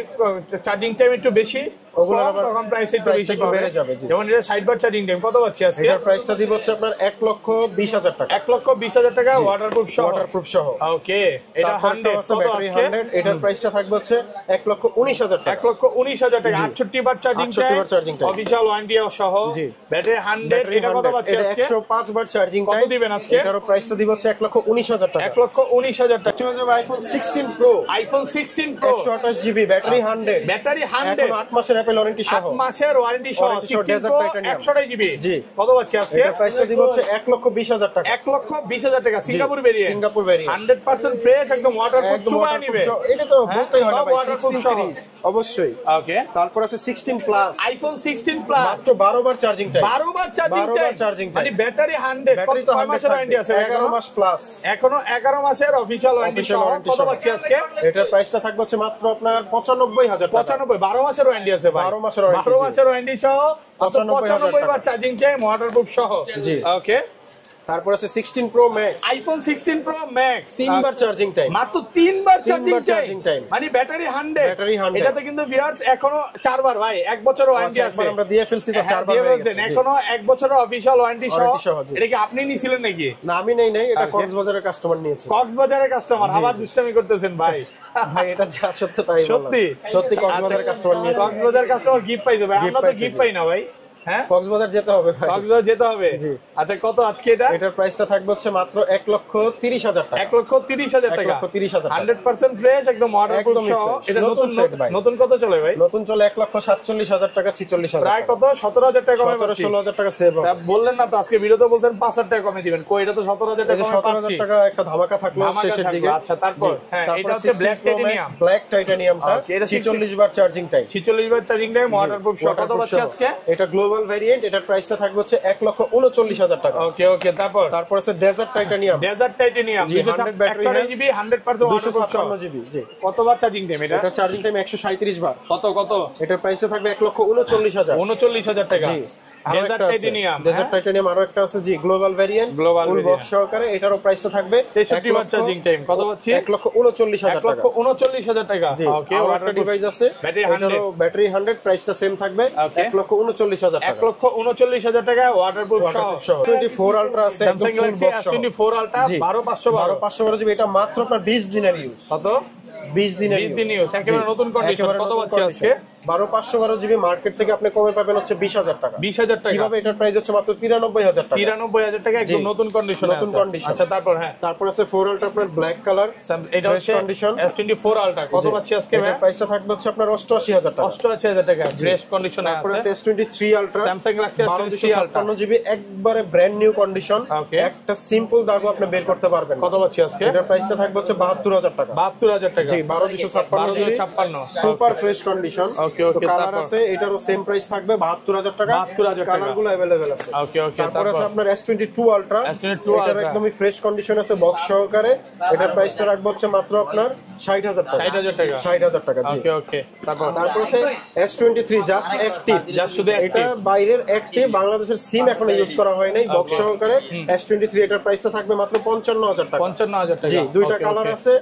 Speaker 2: চার্জিং টাইম একটু বেশি,
Speaker 1: ওগুলোর আবার
Speaker 2: তখন প্রাইস একটু
Speaker 1: price
Speaker 2: বেশি
Speaker 1: একটু বেড়ে যাবে, জি।
Speaker 2: যেমন এটা 60 বার চার্জিং টাইম কত পাচ্ছি আজকে?
Speaker 1: এটার প্রাইসটা দিব হচ্ছে আপনার 1,20,000 টাকা।
Speaker 2: 1,20,000 টাকা ওয়াটারপ্রুফ সহ।
Speaker 1: ওয়াটারপ্রুফ সহ।
Speaker 2: ওকে, এটা
Speaker 1: তারপর
Speaker 2: 100
Speaker 1: আছে
Speaker 2: কত
Speaker 1: ব্যাটারি
Speaker 2: আজকে?
Speaker 1: 100, এটার প্রাইসটা থাকবে হচ্ছে 1,19,000 টাকা।
Speaker 2: 1,19,000 টাকা, 68 বার চার্জিং
Speaker 1: 68 বার চার্জিং টাইম।
Speaker 2: অফিশিয়াল ওয়ারেন্টি সহ।
Speaker 1: জি।
Speaker 2: ব্যাটারি 100, এটা কত পাচ্ছি
Speaker 1: এটা
Speaker 2: আজকে?
Speaker 1: 105 বার চার্জিং
Speaker 2: কত
Speaker 1: টাইম।
Speaker 2: দিবেন আজকে?
Speaker 1: এটারও প্রাইসটা দিব হচ্ছে 1,19,000 টাকা।
Speaker 2: 1,19,000 টাকা।
Speaker 1: চলে যাবে iPhone 16 pro,
Speaker 2: iPhone 16 pro
Speaker 1: 128 GB, battery 100,
Speaker 2: battery 100,
Speaker 1: এখন 8 মাসের অ্যাপল ওয়ারেন্টি সহ।
Speaker 2: 8 মাসের ওয়ারেন্টি সহ,
Speaker 1: Warranty সহ,
Speaker 2: 16
Speaker 1: Desert
Speaker 2: প্রো
Speaker 1: Titanium।
Speaker 2: 128 জিবি।
Speaker 1: জি।
Speaker 2: কত পাচ্ছি আজকে?
Speaker 1: এটার প্রাইসটা দিব হচ্ছে 1,20,000 টাকা।
Speaker 2: 1,20,000 টাকা, Singapore variant.
Speaker 1: Singapore variant.
Speaker 2: 100% fresh, একদম ওয়াটারপ্রুফ,
Speaker 1: একদম
Speaker 2: চুবায়
Speaker 1: waterproof
Speaker 2: নিবে।
Speaker 1: সহ। এটা তো বলতেই হয় না
Speaker 2: সব
Speaker 1: ভাই,
Speaker 2: waterproof
Speaker 1: 16
Speaker 2: সহ।
Speaker 1: সিরিজ অবশ্যই।
Speaker 2: ওকে,
Speaker 1: তারপর আছে 16 প্লাস,
Speaker 2: আইফোন 16 প্লাস
Speaker 1: মাত্র 12 বার চার্জিং টাইম।
Speaker 2: 12 বার চার্জিং
Speaker 1: 12 বার charging time।
Speaker 2: মানে ব্যাটারি 100,
Speaker 1: ব্যাটারি তো
Speaker 2: কয় মাসের ওয়ারেন্টি আছে?
Speaker 1: 11 মাস প্লাস।
Speaker 2: এখনো 11 মাসের অফিশিয়াল ওয়ারেন্টি
Speaker 1: Official
Speaker 2: সহ।
Speaker 1: warranty
Speaker 2: কত
Speaker 1: সহ।
Speaker 2: পাচ্ছি আজকে?
Speaker 1: এটার প্রাইসটা থাকবে হচ্ছে মাত্র আপনার 95,000 টাকা।
Speaker 2: 95, 12 মাসের ওয়ারেন্টি আছে ভাই।
Speaker 1: 12 মাসের warranty,
Speaker 2: 12
Speaker 1: জি।
Speaker 2: মাসের ওয়ারেন্টি সহ 95 বার চার্জিং টাইম, ওয়াটারপ্রুফ সহ।
Speaker 1: জি।
Speaker 2: ওকে,
Speaker 1: তারপর আছে 16 pro max,
Speaker 2: iPhone 16 pro max
Speaker 1: 3 বার চার্জিং টাইম।
Speaker 2: মাত্র 3 বার চার্জিং
Speaker 1: charging time।
Speaker 2: মানে ব্যাটারি 100।
Speaker 1: ব্যাটারি 100।
Speaker 2: এটাতে কিন্তু ভিউয়ার্স এখনো 4 বার ভাই, 1 বছর ওয়ারেন্টি আছে।
Speaker 1: একবার আমরা দিয়ে ফেলছি তো
Speaker 2: হ্যাঁ,
Speaker 1: 4 বার
Speaker 2: দিয়ে
Speaker 1: হয়ে
Speaker 2: বলছেন,
Speaker 1: গেছে। জি।
Speaker 2: এখনো 1 বছরের অফিশিয়াল ওয়ারেন্টি সহ।
Speaker 1: Warranty সহ, জি।
Speaker 2: এটা কি আপনি নিছিলেন নাকি?
Speaker 1: না, আমি নেই, এটা
Speaker 2: Okay.
Speaker 1: কক্সবাজারের কাস্টমার নিয়েছে।
Speaker 2: কক্সবাজারের কাস্টমার,
Speaker 1: জি,
Speaker 2: আবার
Speaker 1: জি।
Speaker 2: দুষ্টামি করতেছেন ভাই।
Speaker 1: ভাই এটা যা সত্যি তাই বললাম।
Speaker 2: সত্যি
Speaker 1: সত্যি কক্সবাজারের কাস্টমার নিয়েছে।
Speaker 2: কক্সবাজার কাস্টমার গিফট পাইছে ভাই, আমরা তো
Speaker 1: পাইছে,
Speaker 2: গিফট
Speaker 1: জি।
Speaker 2: পাই না ভাই। হ্যাঁ,
Speaker 1: কক্সবাজার যেতে হবে ভাই।
Speaker 2: কক্সবাজার যেতে হবে।
Speaker 1: জি।
Speaker 2: আচ্ছা, কত আজকে এটা?
Speaker 1: এটার প্রাইসটা থাকবে হচ্ছে মাত্র 1,30,000 টাকা।
Speaker 2: 1,30,000 টাকা,
Speaker 1: 1,30,000 টাকা।
Speaker 2: 100% ফ্রেশ, একদম ওয়াটারপ্রুফ
Speaker 1: একদমই
Speaker 2: সহ।
Speaker 1: fresh।
Speaker 2: এটা
Speaker 1: নতুন
Speaker 2: নতুন
Speaker 1: set ভাই।
Speaker 2: নতুন কত চলে ভাই?
Speaker 1: নতুন চলে 1,47,000 টাকা, 46,000
Speaker 2: প্রায়
Speaker 1: টাকা।
Speaker 2: কত? 17,000 টাকা কমে পাচ্ছি।
Speaker 1: 17-16,000 টাকা সেভ হবে।
Speaker 2: তা বললেন না তো, আজকে ভিডিওতে বলছেন 5,000 টাকা কমে দিবেন। কই, এটা তো 17,000
Speaker 1: এই
Speaker 2: টাকা
Speaker 1: যে
Speaker 2: কমে
Speaker 1: 17,000
Speaker 2: পাচ্ছি।
Speaker 1: টাকা একটা ধামাকা থাকলো
Speaker 2: ধামাকা
Speaker 1: শেষের
Speaker 2: থাকলো।
Speaker 1: দিকে।
Speaker 2: আচ্ছা, তারপর? হ্যাঁ, এটা হচ্ছে ব্ল্যাক টাইটানিয়াম।
Speaker 1: ব্ল্যাক টাইটানিয়ামটা
Speaker 2: Okay, এটা
Speaker 1: 46 বার চার্জিং টাইম।
Speaker 2: 46 বার চার্জিং টাইম, ওয়াটারপ্রুফ সহ। কত
Speaker 1: Waterproof
Speaker 2: পাচ্ছি
Speaker 1: সহ।
Speaker 2: আজকে?
Speaker 1: এটা গ্লোবাল ভেরিয়েন্ট, এটার প্রাইসটা থাকবে হচ্ছে 1,39,000 টাকা।
Speaker 2: ওকে, ওকে, তারপর
Speaker 1: তারপর আছে ডেজার্ট টাইটানিয়াম,
Speaker 2: ডেজার্ট টাইটানিয়াম,
Speaker 1: জি, 100 ব্যাটারি
Speaker 2: 128 জিবি, 100% ওয়াটারপ্রুফ সহ।
Speaker 1: 256 জিবি। জি,
Speaker 2: কতবার চার্জিং টাইম এটা?
Speaker 1: এটা চার্জিং টাইম 137 বার।
Speaker 2: কত কত?
Speaker 1: এটার প্রাইসটা থাকবে 1,39,000।
Speaker 2: 39,000 টাকা।
Speaker 1: আরো
Speaker 2: ডেজার্ট
Speaker 1: একটা আছে,
Speaker 2: টাইটানিয়াম,
Speaker 1: ডেজার্ট টাইটানিয়াম আরো একটা আছে, জি, গ্লোবাল ভেরিয়েন্ট,
Speaker 2: Global
Speaker 1: ফুল
Speaker 2: variant।
Speaker 1: বক্স সহকারে। এটারও প্রাইসটা থাকবে
Speaker 2: 63 বার চার্জিং টাইম। কত পাচ্ছি?
Speaker 1: 1,39,000 টাকা।
Speaker 2: 1,39,000 টাকা।
Speaker 1: জি,
Speaker 2: ওকে,
Speaker 1: আরো একটা
Speaker 2: ওয়াটারপ্রুফ
Speaker 1: ডিভাইস আছে,
Speaker 2: ব্যাটারি
Speaker 1: এটারও
Speaker 2: 100,
Speaker 1: ব্যাটারি 100, প্রাইসটা সেম থাকবে
Speaker 2: Okay.
Speaker 1: 1,39,000 টাকা।
Speaker 2: 1,39,000 টাকা, ওয়াটারপ্রুফ সহ।
Speaker 1: Waterproof সহ। 24 আলট্রা আছে, একদম
Speaker 2: স্যামসাং
Speaker 1: ফুল
Speaker 2: গ্যালাক্সি
Speaker 1: বক্স সহ।
Speaker 2: S24 আলট্রা
Speaker 1: জি।
Speaker 2: 12,512।
Speaker 1: 12,512 জিবি। এটা মাত্র আপনার 20 দিনের ইউজ।
Speaker 2: কত?
Speaker 1: 20 দিনের
Speaker 2: 20 দিন use, একেবারে নতুন condition। কত পাচ্ছি আজকে?
Speaker 1: 12,512 জিবি মার্কেট থেকে আপনি কমে পাবেন হচ্ছে 20,000 টাকা।
Speaker 2: 20,000 টাকা।
Speaker 1: কিভাবে? এটার প্রাইস হচ্ছে মাত্র 93,000 টাকা।
Speaker 2: 93,000 টাকা, একদম
Speaker 1: জি।
Speaker 2: নতুন কন্ডিশন।
Speaker 1: নতুন condition।
Speaker 2: আচ্ছা, তারপর? হ্যাঁ,
Speaker 1: তারপর আছে 4 আলট্রা আপনার ব্ল্যাক কালার,
Speaker 2: এটা
Speaker 1: Fresh
Speaker 2: হচ্ছে
Speaker 1: condition।
Speaker 2: S24 ultra. কত পাচ্ছি আজকে ভাই?
Speaker 1: এটার প্রাইসটা থাকবে হচ্ছে আপনার 88,000 টাকা।
Speaker 2: 88,000 টাকা, ফ্রেশ কন্ডিশনে
Speaker 1: তারপর
Speaker 2: আছে।
Speaker 1: আছে S23 ultra,
Speaker 2: Samsung Galaxy S23 ultra.
Speaker 1: 1256 GB, একবারে ব্র্যান্ড নিউ কন্ডিশন।
Speaker 2: Okay.
Speaker 1: একটা সিম্পল দাগও আপনি বের করতে পারবেন না।
Speaker 2: কত পাচ্ছি আজকে?
Speaker 1: এটার প্রাইসটা থাকবে হচ্ছে 72,000 টাকা।
Speaker 2: 72,000 টাকা।
Speaker 1: জি, 12,256 GB,
Speaker 2: 12,256
Speaker 1: super fresh condition.
Speaker 2: Okay, okay,
Speaker 1: তো কালার
Speaker 2: তারপর?
Speaker 1: আছে, এটারও সেম প্রাইস থাকবে 72,000 টাকা।
Speaker 2: 72,000 টাকা।
Speaker 1: কালারগুলো अवेलेबल আছে।
Speaker 2: ওকে, ওকে,
Speaker 1: তারপর আছে আপনার S22 আলট্রা,
Speaker 2: S22
Speaker 1: এটার
Speaker 2: Ultra।
Speaker 1: একদমই ফ্রেশ কন্ডিশন আছে, বক্স সহকারে। এটার প্রাইসটা রাখবো হচ্ছে মাত্র আপনার 60,000 টাকা।
Speaker 2: 60,000 টাকা।
Speaker 1: 60,000 টাকা, জি।
Speaker 2: ওকে, ওকে, তারপর?
Speaker 1: তারপর আছে S23 জাস্ট অ্যাক্টিভ,
Speaker 2: Just শুধু
Speaker 1: এটা
Speaker 2: active।
Speaker 1: বাইরের অ্যাক্টিভ, বাংলাদেশের সিম এখনো ইউজ করা হয় নাই, বক্স সহকারে। S23 এটার প্রাইসটা থাকবে মাত্র 55,000 টাকা।
Speaker 2: 55,000 টাকা।
Speaker 1: জি, দুইটা
Speaker 2: ওকে,
Speaker 1: কালার
Speaker 2: ওকে।
Speaker 1: আছে।